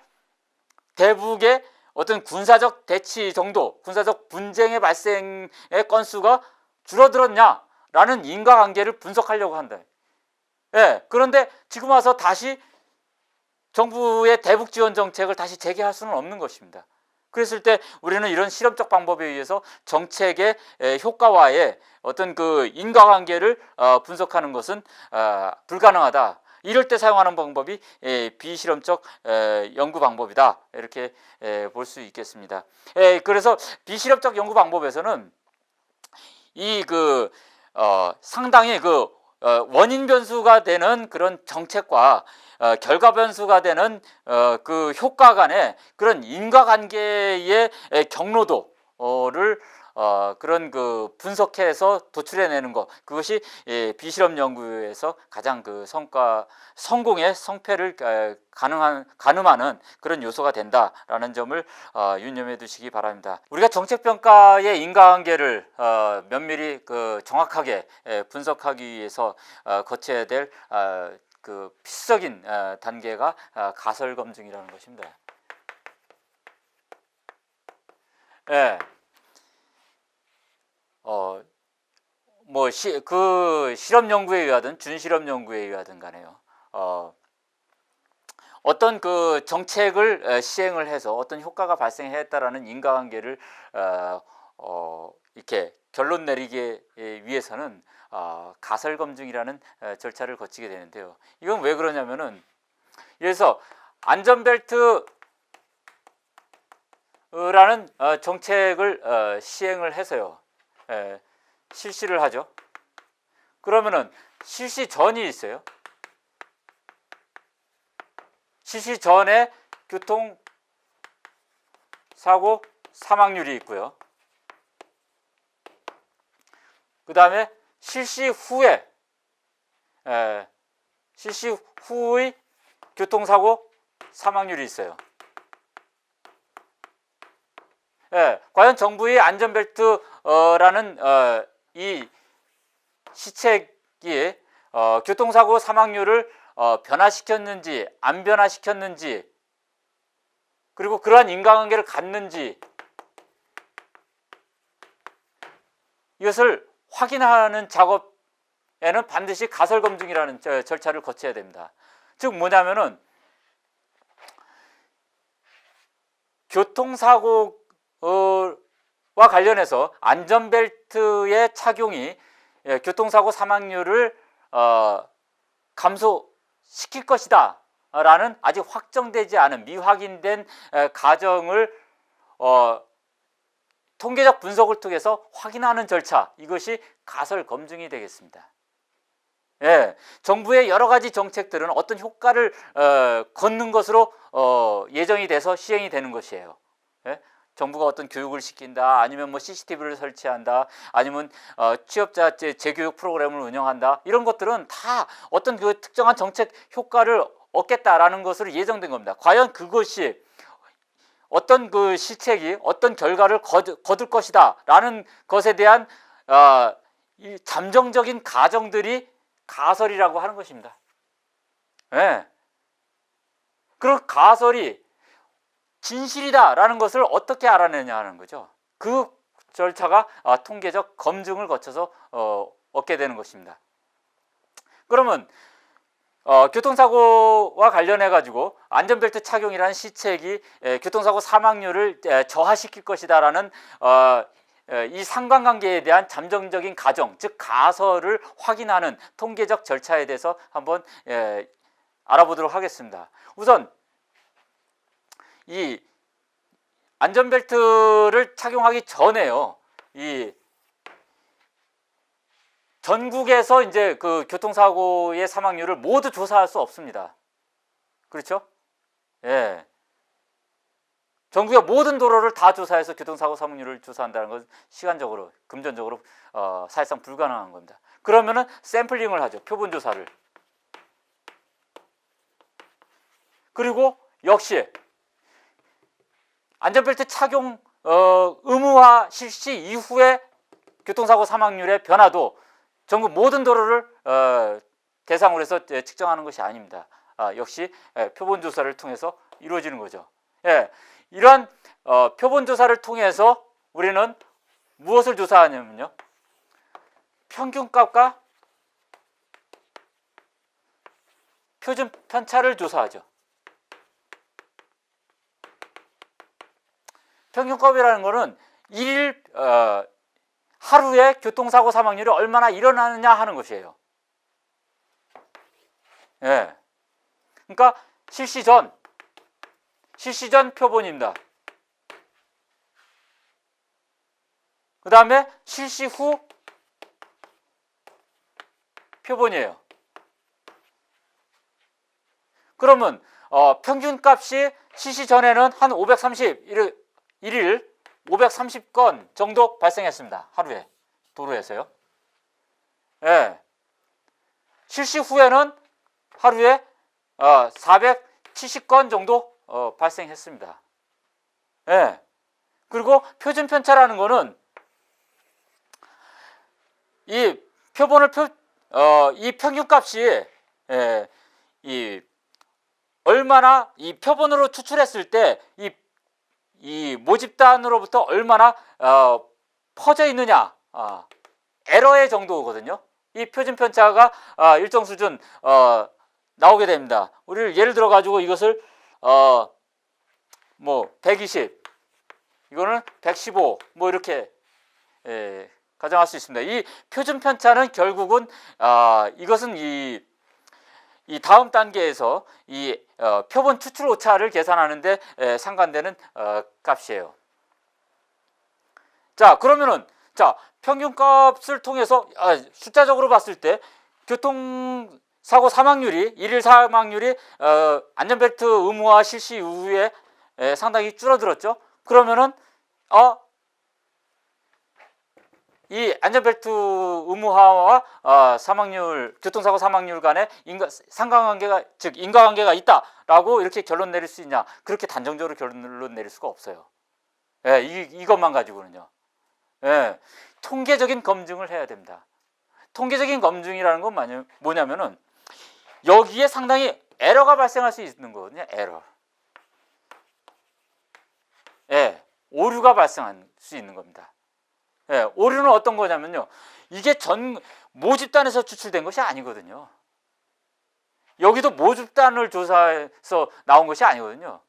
대북의 어떤 군사적 대치 정도, 군사적 분쟁의 발생의 건수가 줄어들었냐라는 인과관계를 분석하려고 한다. 그런데 지금 와서 다시 정부의 대북 지원 정책을 다시 재개할 수는 없는 것입니다. 그랬을 때 우리는 이런 실험적 방법에 의해서 정책의 효과와의 어떤 인과관계를 분석하는 것은 불가능하다. 이럴 때 사용하는 방법이 비실험적 연구 방법이다, 이렇게 볼 수 있겠습니다. 그래서 비실험적 연구 방법에서는 상당히 원인 변수가 되는 그런 정책과 결과 변수가 되는 효과 간의 그런 인과관계의 경로도를 분석해서 도출해내는 것, 그것이 비실험 연구에서 가장 성공의 성패를 가늠하는 그런 요소가 된다라는 점을 유념해 두시기 바랍니다. 우리가 정책평가의 인과관계를 면밀히 정확하게 분석하기 위해서 거쳐야 될 필수적인 단계가 가설검증이라는 것입니다. 실험 연구에 의하든 준실험 연구에 의하든 간에요. 어떤 정책을 시행을 해서 어떤 효과가 발생했다라는 인과관계를 이렇게 결론 내리기 위해서는 가설검증이라는 절차를 거치게 되는데요. 이건 왜 그러냐면은, 그래서 안전벨트라는 정책을 시행을 해서요, 실시를 하죠. 그러면은 실시 전이 있어요. 실시 전에 교통사고 사망률이 있고요. 그 다음에 실시 후의 교통사고 사망률이 있어요. 과연 정부의 안전벨트라는 이 시책이 교통사고 사망률을 변화시켰는지 안 변화시켰는지, 그리고 그러한 인과관계를 갖는지 이것을 확인하는 작업에는 반드시 가설검증이라는 절차를 거쳐야 됩니다. 즉 뭐냐면은 교통사고와 관련해서 안전벨트의 착용이 교통사고 사망률을 감소시킬 것이다 라는 아직 확정되지 않은 미확인된 가정을 통계적 분석을 통해서 확인하는 절차, 이것이 가설검증이 되겠습니다. 예, 정부의 여러 가지 정책들은 어떤 효과를 걷는 것으로 예정이 돼서 시행이 되는 것이에요. 예? 정부가 어떤 교육을 시킨다, 아니면 뭐 CCTV를 설치한다, 아니면 취업자 재교육 프로그램을 운영한다, 이런 것들은 다 어떤 그 특정한 정책 효과를 얻겠다라는 것으로 예정된 겁니다. 과연 그것이 어떤 그 시책이 어떤 결과를 거둘 것이다 라는 것에 대한 이 잠정적인 가정들이 가설이라고 하는 것입니다. 예. 그런 가설이 진실이다 라는 것을 어떻게 알아내냐 하는 거죠. 그 절차가 통계적 검증을 거쳐서 얻게 되는 것입니다. 그러면 교통사고와 관련해 가지고 안전벨트 착용이라는 시책이 교통사고 사망률을 저하시킬 것이다 라는 이 상관관계에 대한 잠정적인 가정, 즉 가설을 확인하는 통계적 절차에 대해서 한번 알아보도록 하겠습니다. 우선 이 안전벨트를 착용하기 전에요, 이 전국에서 이제 그 교통사고의 사망률을 모두 조사할 수 없습니다. 그렇죠? 예. 전국의 모든 도로를 다 조사해서 교통사고 사망률을 조사한다는 건 시간적으로, 금전적으로 사실상 불가능한 겁니다. 그러면은 샘플링을 하죠. 표본 조사를. 그리고 역시 안전벨트 착용 의무화 실시 이후에 교통사고 사망률의 변화도 전국 모든 도로를 대상으로 해서 측정하는 것이 아닙니다. 역시 표본 조사를 통해서 이루어지는 거죠. 예, 이러한 표본 조사를 통해서 우리는 무엇을 조사하냐면요, 평균값과 표준 편차를 조사하죠. 평균값이라는 것은 일일 하루에 교통사고 사망률이 얼마나 일어나느냐 하는 것이에요. 예. 그러니까 실시 전 표본입니다. 그 다음에 실시 후 표본이에요. 그러면 평균값이 실시 전에는 한 1일 530건 정도 발생했습니다. 하루에 도로에서요. 예. 실시 후에는 하루에 470건 정도 발생했습니다. 예. 그리고 표준 편차라는 거는 이 표본을 이 평균값이 얼마나 이 표본으로 추출했을 때 이 모집단으로부터 얼마나 퍼져 있느냐, 에러의 정도거든요. 이 표준 편차가 일정 수준 나오게 됩니다. 우리를 예를 들어 가지고 이것을 뭐 120, 이거는 115, 뭐 이렇게 가정할 수 있습니다. 이 표준 편차는 결국은 이것은 이 다음 단계에서 이 표본 추출 오차를 계산하는데 상관되는 값이에요. 자, 그러면은 평균값을 통해서 숫자적으로 봤을 때 교통사고 사망률이, 일일 사망률이 안전벨트 의무화 실시 이후에 상당히 줄어들었죠. 그러면은 이 안전벨트 의무화와 사망률, 교통사고 사망률 간의 상관관계가, 즉 인과관계가 있다라고 이렇게 결론 내릴 수 있냐? 그렇게 단정적으로 결론 내릴 수가 없어요. 예, 이것만 가지고는요. 예, 통계적인 검증을 해야 됩니다. 통계적인 검증이라는 건 뭐냐면은 여기에 상당히 에러가 발생할 수 있는 거거든요. 에러. 예, 오류가 발생할 수 있는 겁니다. 예, 오류는 어떤 거냐면요. 이게 모집단에서 추출된 것이 아니거든요. 여기도 모집단을 조사해서 나온 것이 아니거든요.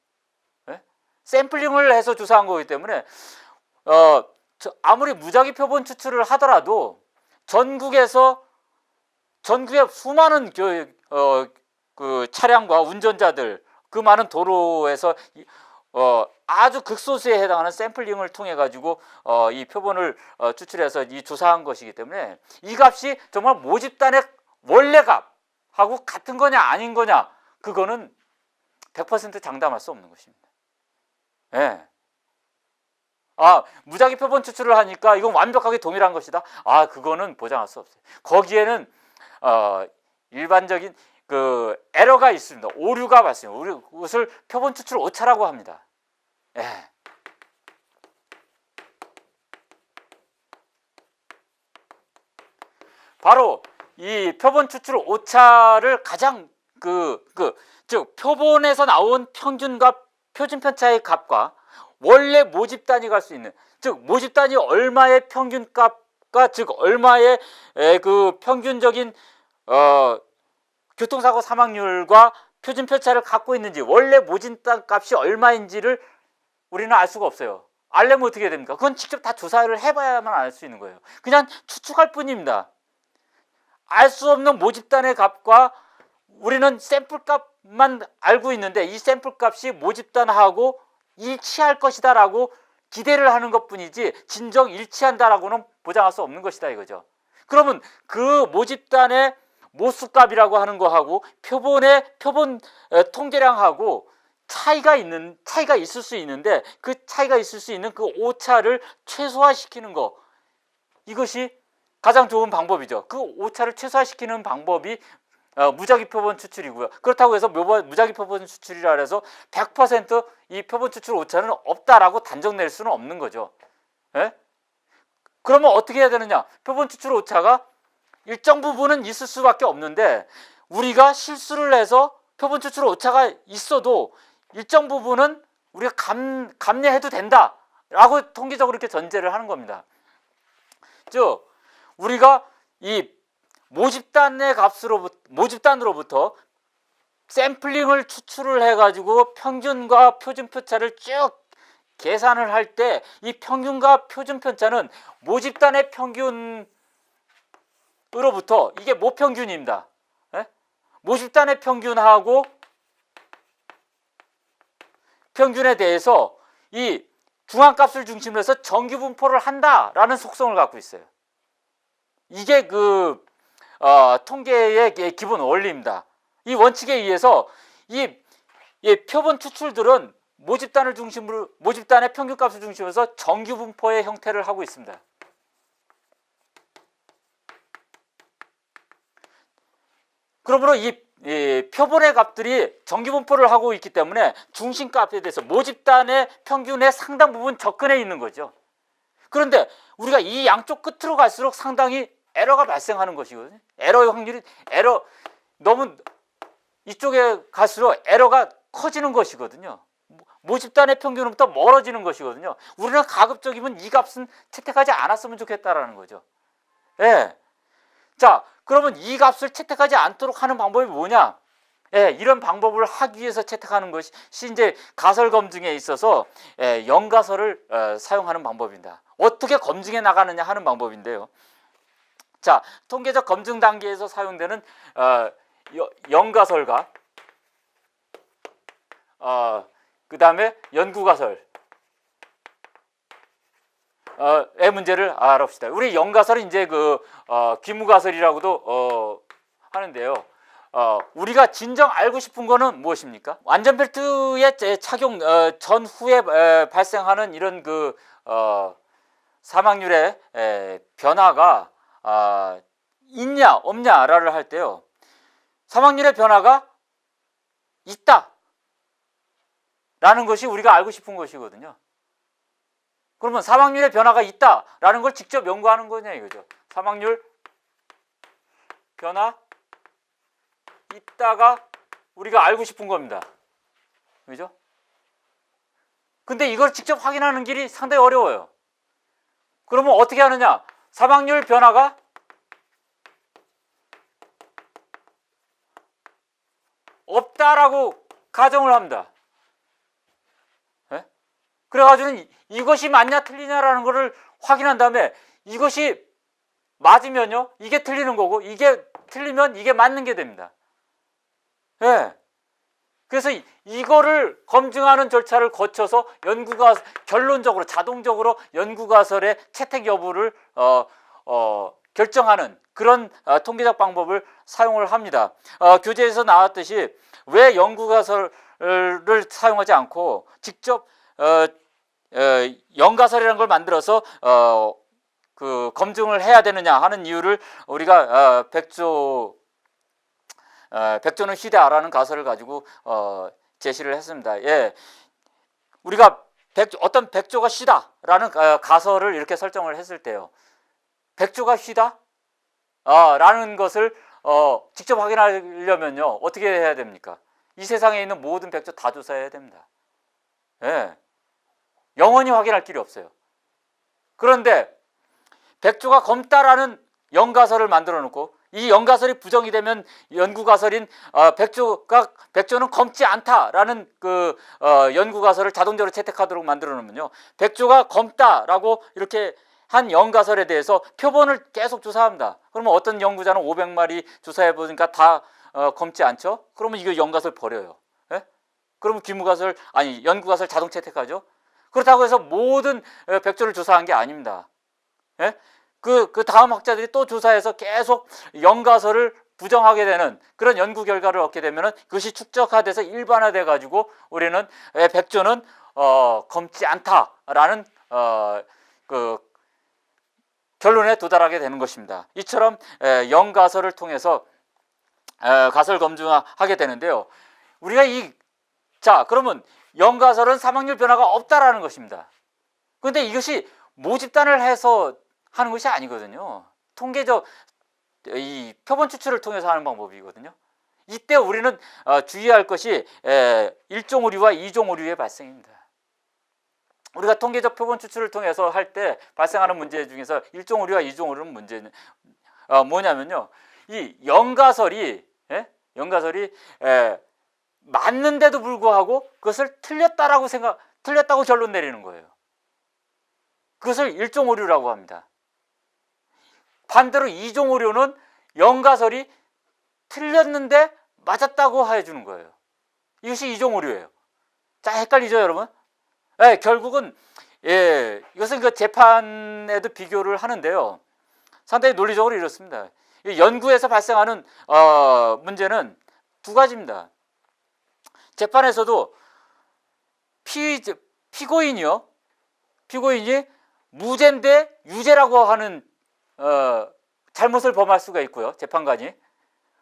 예? 샘플링을 해서 조사한 거기 때문에 아무리 무작위 표본 추출을 하더라도 전국의 수많은 그 차량과 운전자들, 그 많은 도로에서 아주 극소수에 해당하는 샘플링을 통해 가지고 이 표본을 추출해서 이 조사한 것이기 때문에 이 값이 정말 모집단의 원래 값하고 같은 거냐 아닌 거냐, 그거는 100% 장담할 수 없는 것입니다. 예. 무작위 표본 추출을 하니까 이건 완벽하게 동일한 것이다. 그거는 보장할 수 없어요. 거기에는 일반적인 그 에러가 있습니다. 오류가 발생해요. 우리 그것을 표본 추출 오차라고 합니다. 예. 바로 이 표본 추출 오차를 가장 즉 표본에서 나온 평균값, 표준 편차의 값과 원래 모집단이 갈 수 있는, 즉 모집단이 얼마의 평균값과 즉 얼마의 그 평균적인 교통사고 사망률과 표준 편차를 갖고 있는지, 원래 모집단 값이 얼마인지를 우리는 알 수가 없어요. 알려면 어떻게 됩니까? 그건 직접 다 조사를 해봐야만 알 수 있는 거예요. 그냥 추측할 뿐입니다. 알 수 없는 모집단의 값과 우리는 샘플 값만 알고 있는데 이 샘플 값이 모집단하고 일치할 것이다 라고 기대를 하는 것 뿐이지 진정 일치한다라고는 보장할 수 없는 것이다 이거죠. 그러면 그 모집단의 모수값이라고 하는 거하고 표본 통계량하고 차이가 있을 수 있는데, 그 차이가 있을 수 있는 그 오차를 최소화시키는 거, 이것이 가장 좋은 방법이죠. 그 오차를 최소화시키는 방법이 무작위 표본 추출이고요. 그렇다고 해서 무작위 표본 추출이라 해서 100% 이 표본 추출 오차는 없다라고 단정 낼 수는 없는 거죠. 예? 그러면 어떻게 해야 되느냐? 표본 추출 오차가 일정 부분은 있을 수밖에 없는데, 우리가 실수를 해서 표본 추출 오차가 있어도 일정 부분은 우리가 감내해도 된다라고 통계적으로 이렇게 전제를 하는 겁니다. 즉 우리가 이 모집단으로부터 샘플링을 추출을 해가지고 평균과 표준 편차를 쭉 계산을 할 때 이 평균과 표준 편차는 모집단의 평균으로부터, 이게 모평균입니다. 예? 모집단의 평균하고 평균에 대해서 이 중앙값을 중심으로 해서 정규 분포를 한다라는 속성을 갖고 있어요. 이게 통계의 기본 원리입니다. 이 원칙에 의해서 이 표본 추출들은 모집단의 평균값을 중심으로 해서 정규 분포의 형태를 하고 있습니다. 그러므로 이 표본의 값들이 정규 분포를 하고 있기 때문에 중심값에 대해서 모집단의 평균의 상당 부분 접근해 있는 거죠. 그런데 우리가 이 양쪽 끝으로 갈수록 상당히 에러가 발생하는 것이거든요. 너무 이쪽에 갈수록 에러가 커지는 것이거든요. 모집단의 평균으로부터 멀어지는 것이거든요. 우리는 가급적이면 이 값은 채택하지 않았으면 좋겠다라는 거죠. 예. 자, 그러면 이 값을 채택하지 않도록 하는 방법이 뭐냐? 예, 이런 방법을 하기 위해서 채택하는 것이 이제 가설 검증에 있어서 영가설을 사용하는 방법입니다. 어떻게 검증해 나가느냐 하는 방법인데요. 자, 통계적 검증 단계에서 사용되는 영가설과 그 다음에 연구가설의 문제를 알아봅시다. 우리 영가설은 이제 귀무가설이라고도 하는데요. 우리가 진정 알고 싶은 거는 무엇입니까? 안전벨트의 착용 전후에 발생하는 이런 사망률의 변화가 있냐 없냐를 할 때요, 사망률의 변화가 있다 라는 것이 우리가 알고 싶은 것이거든요. 그러면 사망률의 변화가 있다라는 걸 직접 연구하는 거냐 이거죠. 사망률 변화 있다가 우리가 알고 싶은 겁니다. 그죠? 근데 이걸 직접 확인하는 길이 상당히 어려워요. 그러면 어떻게 하느냐? 사망률 변화가 없다라고 가정을 합니다. 네? 그래가지고는 이것이 맞냐 틀리냐라는 것을 확인한 다음에 이것이 맞으면요, 이게 틀리는 거고, 이게 틀리면 이게 맞는 게 됩니다. 네. 그래서 이거를 검증하는 절차를 거쳐서 연구가 결론적으로 자동적으로 연구가설의 채택 여부를 결정하는 그런 통계적 방법을 사용을 합니다. 교재에서 나왔듯이 왜 연구가설을 사용하지 않고 직접 연가설이라는 걸 만들어서 그 검증을 해야 되느냐 하는 이유를 우리가 백조는 희대아라는 가설을 가지고 제시를 했습니다. 예, 우리가 어떤 백조가 쉬다라는 가설을 이렇게 설정을 했을 때요, 백조가 쉬다? 라는 것을 직접 확인하려면요, 어떻게 해야 됩니까? 이 세상에 있는 모든 백조 다 조사해야 됩니다. 예, 영원히 확인할 길이 없어요. 그런데 백조가 검다라는 연가설을 만들어 놓고 이 연가설이 부정이 되면 연구가설인 백조는 검지 않다라는 그 연구가설을 자동적으로 채택하도록 만들어 놓으면요, 백조가 검다라고 이렇게 한 연가설에 대해서 표본을 계속 조사합니다. 그러면 어떤 연구자는 500마리 조사해 보니까 다 검지 않죠? 그러면 이거 연가설 버려요. 예? 그러면 연구가설 자동 채택하죠? 그렇다고 해서 모든 백조를 조사한 게 아닙니다. 예? 그 다음 학자들이 또 조사해서 계속 연가설을 부정하게 되는 그런 연구 결과를 얻게 되면은 그것이 축적화돼서 일반화돼 가지고 우리는 백조는 검지 않다라는 그 결론에 도달하게 되는 것입니다. 이처럼 연가설을 통해서 가설 검증하게 되는데요. 우리가 그러면 연가설은 사망률 변화가 없다라는 것입니다. 그런데 이것이 모집단을 해서 하는 것이 아니거든요. 통계적 이 표본 추출을 통해서 하는 방법이거든요. 이때 우리는 주의할 것이 1종 오류와 2종 오류의 발생입니다. 우리가 통계적 표본 추출을 통해서 할 때 발생하는 문제 중에서 1종 오류와 2종 오류는 문제는 뭐냐면요, 이 연가설이 맞는데도 불구하고 그것을 틀렸다고 결론 내리는 거예요. 그것을 1종 오류라고 합니다. 반대로 2종 오류는 연가설이 틀렸는데 맞았다고 해주는 거예요. 이것이 2종 오류예요. 자, 헷갈리죠, 여러분? 네, 결국은 이것은 그 재판에도 비교를 하는데요, 상당히 논리적으로 이렇습니다. 연구에서 발생하는 문제는 두 가지입니다. 재판에서도 피고인이 무죄인데 유죄라고 하는 잘못을 범할 수가 있고요, 재판관이.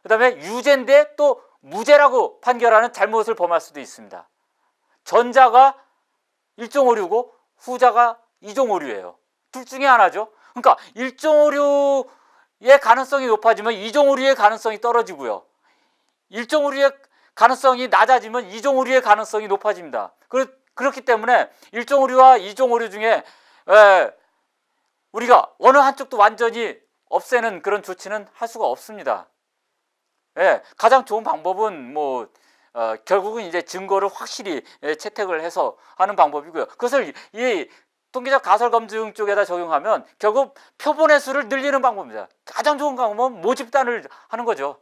그 다음에 유죄인데 또 무죄라고 판결하는 잘못을 범할 수도 있습니다. 전자가 1종 오류고 후자가 2종 오류예요. 둘 중에 하나죠. 그러니까 1종 오류의 가능성이 높아지면 2종 오류의 가능성이 떨어지고요, 1종 오류의 가능성이 낮아지면 2종 오류의 가능성이 높아집니다. 그렇기 때문에 1종 오류와 2종 오류 중에 우리가 어느 한쪽도 완전히 없애는 그런 조치는 할 수가 없습니다. 가장 좋은 방법은 결국은 이제 증거를 확실히 채택을 해서 하는 방법이고요. 그것을 이 통계적 가설 검증 쪽에다 적용하면 결국 표본의 수를 늘리는 방법입니다. 가장 좋은 방법은 모집단을 하는 거죠.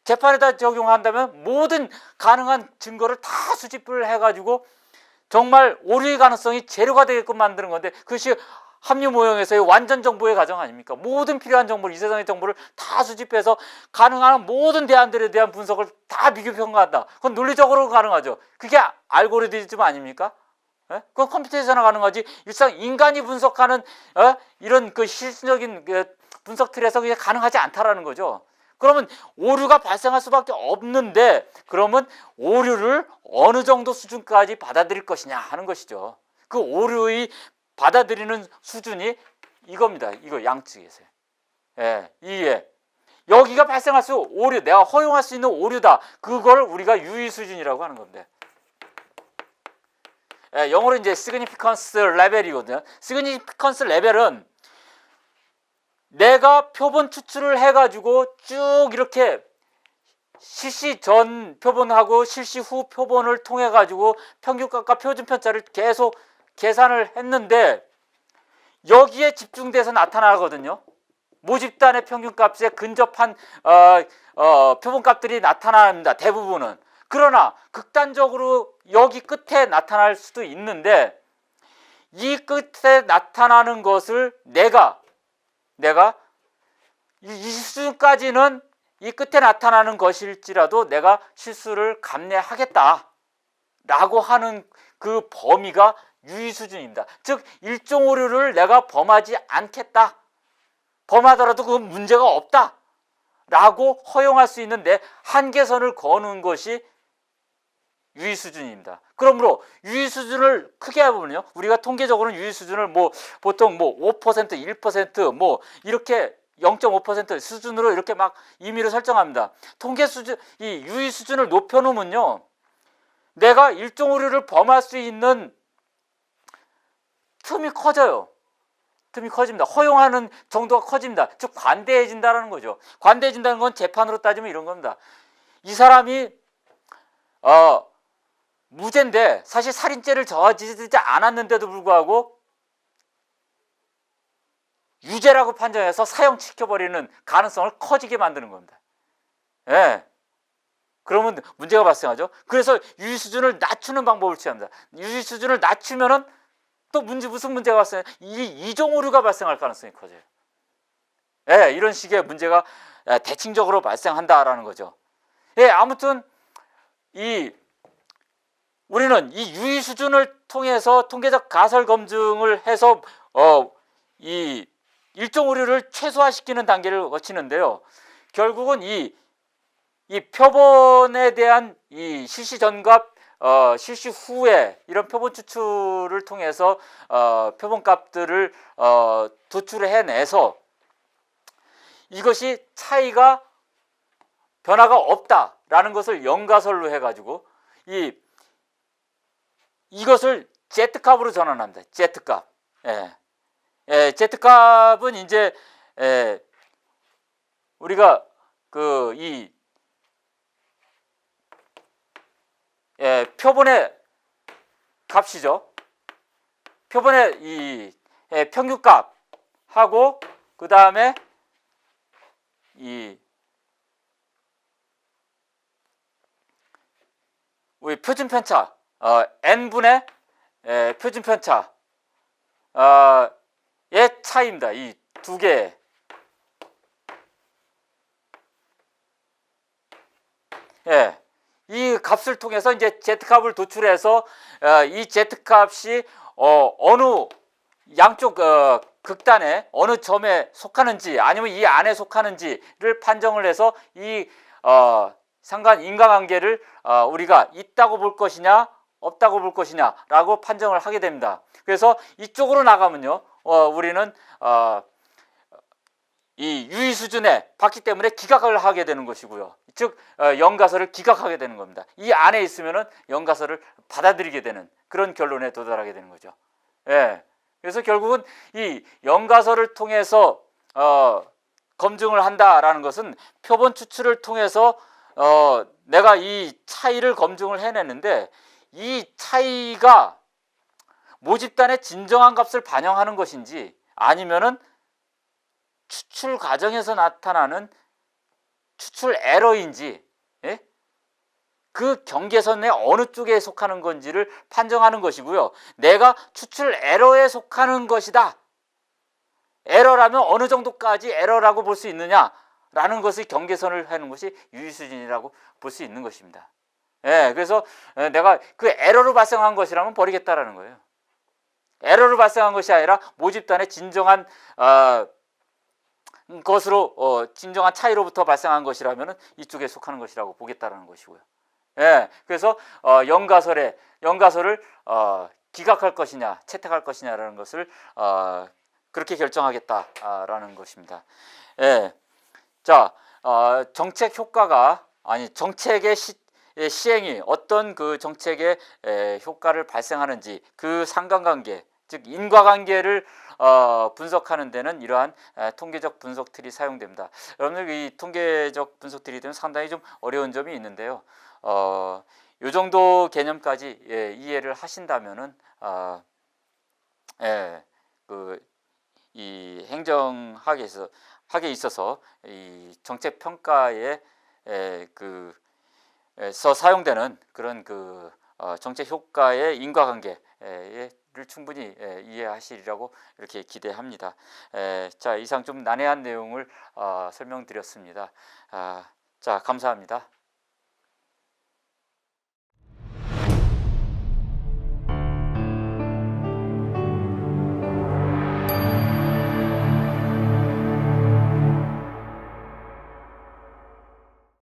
재판에다 적용한다면 모든 가능한 증거를 다 수집을 해가지고 정말 오류의 가능성이 제로가 되게끔 만드는 건데, 그것이 합류 모형에서의 완전 정보의 과정 아닙니까? 모든 필요한 정보를, 이 세상의 정보를 다 수집해서 가능한 모든 대안들에 대한 분석을 다 비교 평가한다. 그건 논리적으로 가능하죠. 그게 알고리즘 아닙니까? 그건 컴퓨터에서나 가능하지. 일상 인간이 분석하는 이런 그 실질적인 분석 틀에서 그게 가능하지 않다라는 거죠. 그러면 오류가 발생할 수밖에 없는데, 그러면 오류를 어느 정도 수준까지 받아들일 것이냐 하는 것이죠. 그 오류의 받아들이는 수준이 이겁니다. 이거 양측에서요. 여기가 발생할 수 오류, 내가 허용할 수 있는 오류다. 그걸 우리가 유의 수준이라고 하는 건데, 영어로 이제 significance level이거든요. significance level은 내가 표본 추출을 해가지고 쭉 이렇게 실시 전 표본하고 실시 후 표본을 통해 가지고 평균값과 표준편차를 계속 계산을 했는데 여기에 집중돼서 나타나거든요. 모집단의 평균값에 근접한 표본값들이 나타납니다. 대부분은. 그러나 극단적으로 여기 끝에 나타날 수도 있는데 이 끝에 나타나는 것을 내가 이 수준까지는 이 끝에 나타나는 것일지라도 내가 실수를 감내하겠다 라고 하는 그 범위가 유의 수준입니다. 즉 일종 오류를 내가 범하지 않겠다, 범하더라도 그건 문제가 없다 라고 허용할 수 있는 내 한계선을 거는 것이 유의 수준입니다. 그러므로 유의 수준을 크게 해보면요, 우리가 통계적으로는 유의 수준을 보통 5%, 1% 이렇게 0.5% 수준으로 이렇게 막 임의로 설정합니다. 통계 수준, 이 유의 수준을 높여놓으면요, 내가 일종 오류를 범할 수 있는 틈이 커져요. 틈이 커집니다. 허용하는 정도가 커집니다. 즉 관대해진다는 거죠. 관대해진다는 건 재판으로 따지면 이런 겁니다. 이 사람이 무죄인데 사실 살인죄를 저지르지 않았는데도 불구하고 유죄라고 판정해서 사형시켜버리는 가능성을 커지게 만드는 겁니다. 예. 그러면 문제가 발생하죠. 그래서 유의 수준을 낮추는 방법을 취합니다. 유의 수준을 낮추면은 또 무슨 문제가 발생해요? 이종 오류가 발생할 가능성이 커져요. 예, 이런 식의 문제가 대칭적으로 발생한다라는 거죠. 예, 아무튼 우리는 이 유의 수준을 통해서 통계적 가설 검증을 해서 이 일종 오류를 최소화시키는 단계를 거치는데요. 결국은 이 표본에 대한 이 실시 전과 실시 후에 이런 표본 추출을 통해서 표본값들을 도출해내서 이것이 차이가 변화가 없다라는 것을 연가설로 해가지고 이것을 Z값으로 전환합니다. Z값. Z값은 이제 우리가 표본의 값이죠. 표본의 평균값하고 그 다음에 우리 표준편차 n분의 표준편차의 차이입니다. 이 두 개. 이 값을 통해서 이제 Z값을 도출해서 이 Z값이 어느 양쪽 극단에 어느 점에 속하는지 아니면 이 안에 속하는지를 판정을 해서 이 인과관계를 우리가 있다고 볼 것이냐 없다고 볼 것이냐 라고 판정을 하게 됩니다. 그래서 이쪽으로 나가면요, 우리는 이 유의 수준에 봤기 때문에 기각을 하게 되는 것이고요. 즉 연가설을 기각하게 되는 겁니다. 이 안에 있으면은 연가설을 받아들이게 되는 그런 결론에 도달하게 되는 거죠. 그래서 결국은 이 연가설을 통해서 검증을 한다라는 것은 표본 추출을 통해서 내가 이 차이를 검증을 해내는데 이 차이가 모집단의 진정한 값을 반영하는 것인지 아니면은 추출 과정에서 나타나는 추출 에러인지, 그 경계선의 어느 쪽에 속하는 건지를 판정하는 것이고요. 내가 추출 에러에 속하는 것이다. 에러라면 어느 정도까지 에러라고 볼 수 있느냐라는 것의 경계선을 하는 것이 유의 수준이라고 볼 수 있는 것입니다. 그래서 내가 그 에러로 발생한 것이라면 버리겠다라는 거예요. 에러로 발생한 것이 아니라 모집단의 진정한 것으로 진정한 차이로부터 발생한 것이라면 이쪽에 속하는 것이라고 보겠다라는 것이고요. 그래서 연가설을 기각할 것이냐 채택할 것이냐라는 것을 그렇게 결정하겠다라는 것입니다. 자, 정책 효과가 정책의 시행이 어떤 그 정책의 효과를 발생하는지 그 상관관계, 즉 인과관계를 분석하는 데는 이러한 통계적 분석 툴이 사용됩니다. 여러분들 이 통계적 분석 툴이 되면 상당히 좀 어려운 점이 있는데요. 이 정도 개념까지 이해를 하신다면은 이 행정학에 있어서 이 정책 평가에 서 사용되는 그런 정책 효과의 인과관계를 충분히 이해하시리라고 이렇게 기대합니다. 자, 이상 좀 난해한 내용을 설명드렸습니다. 자, 감사합니다.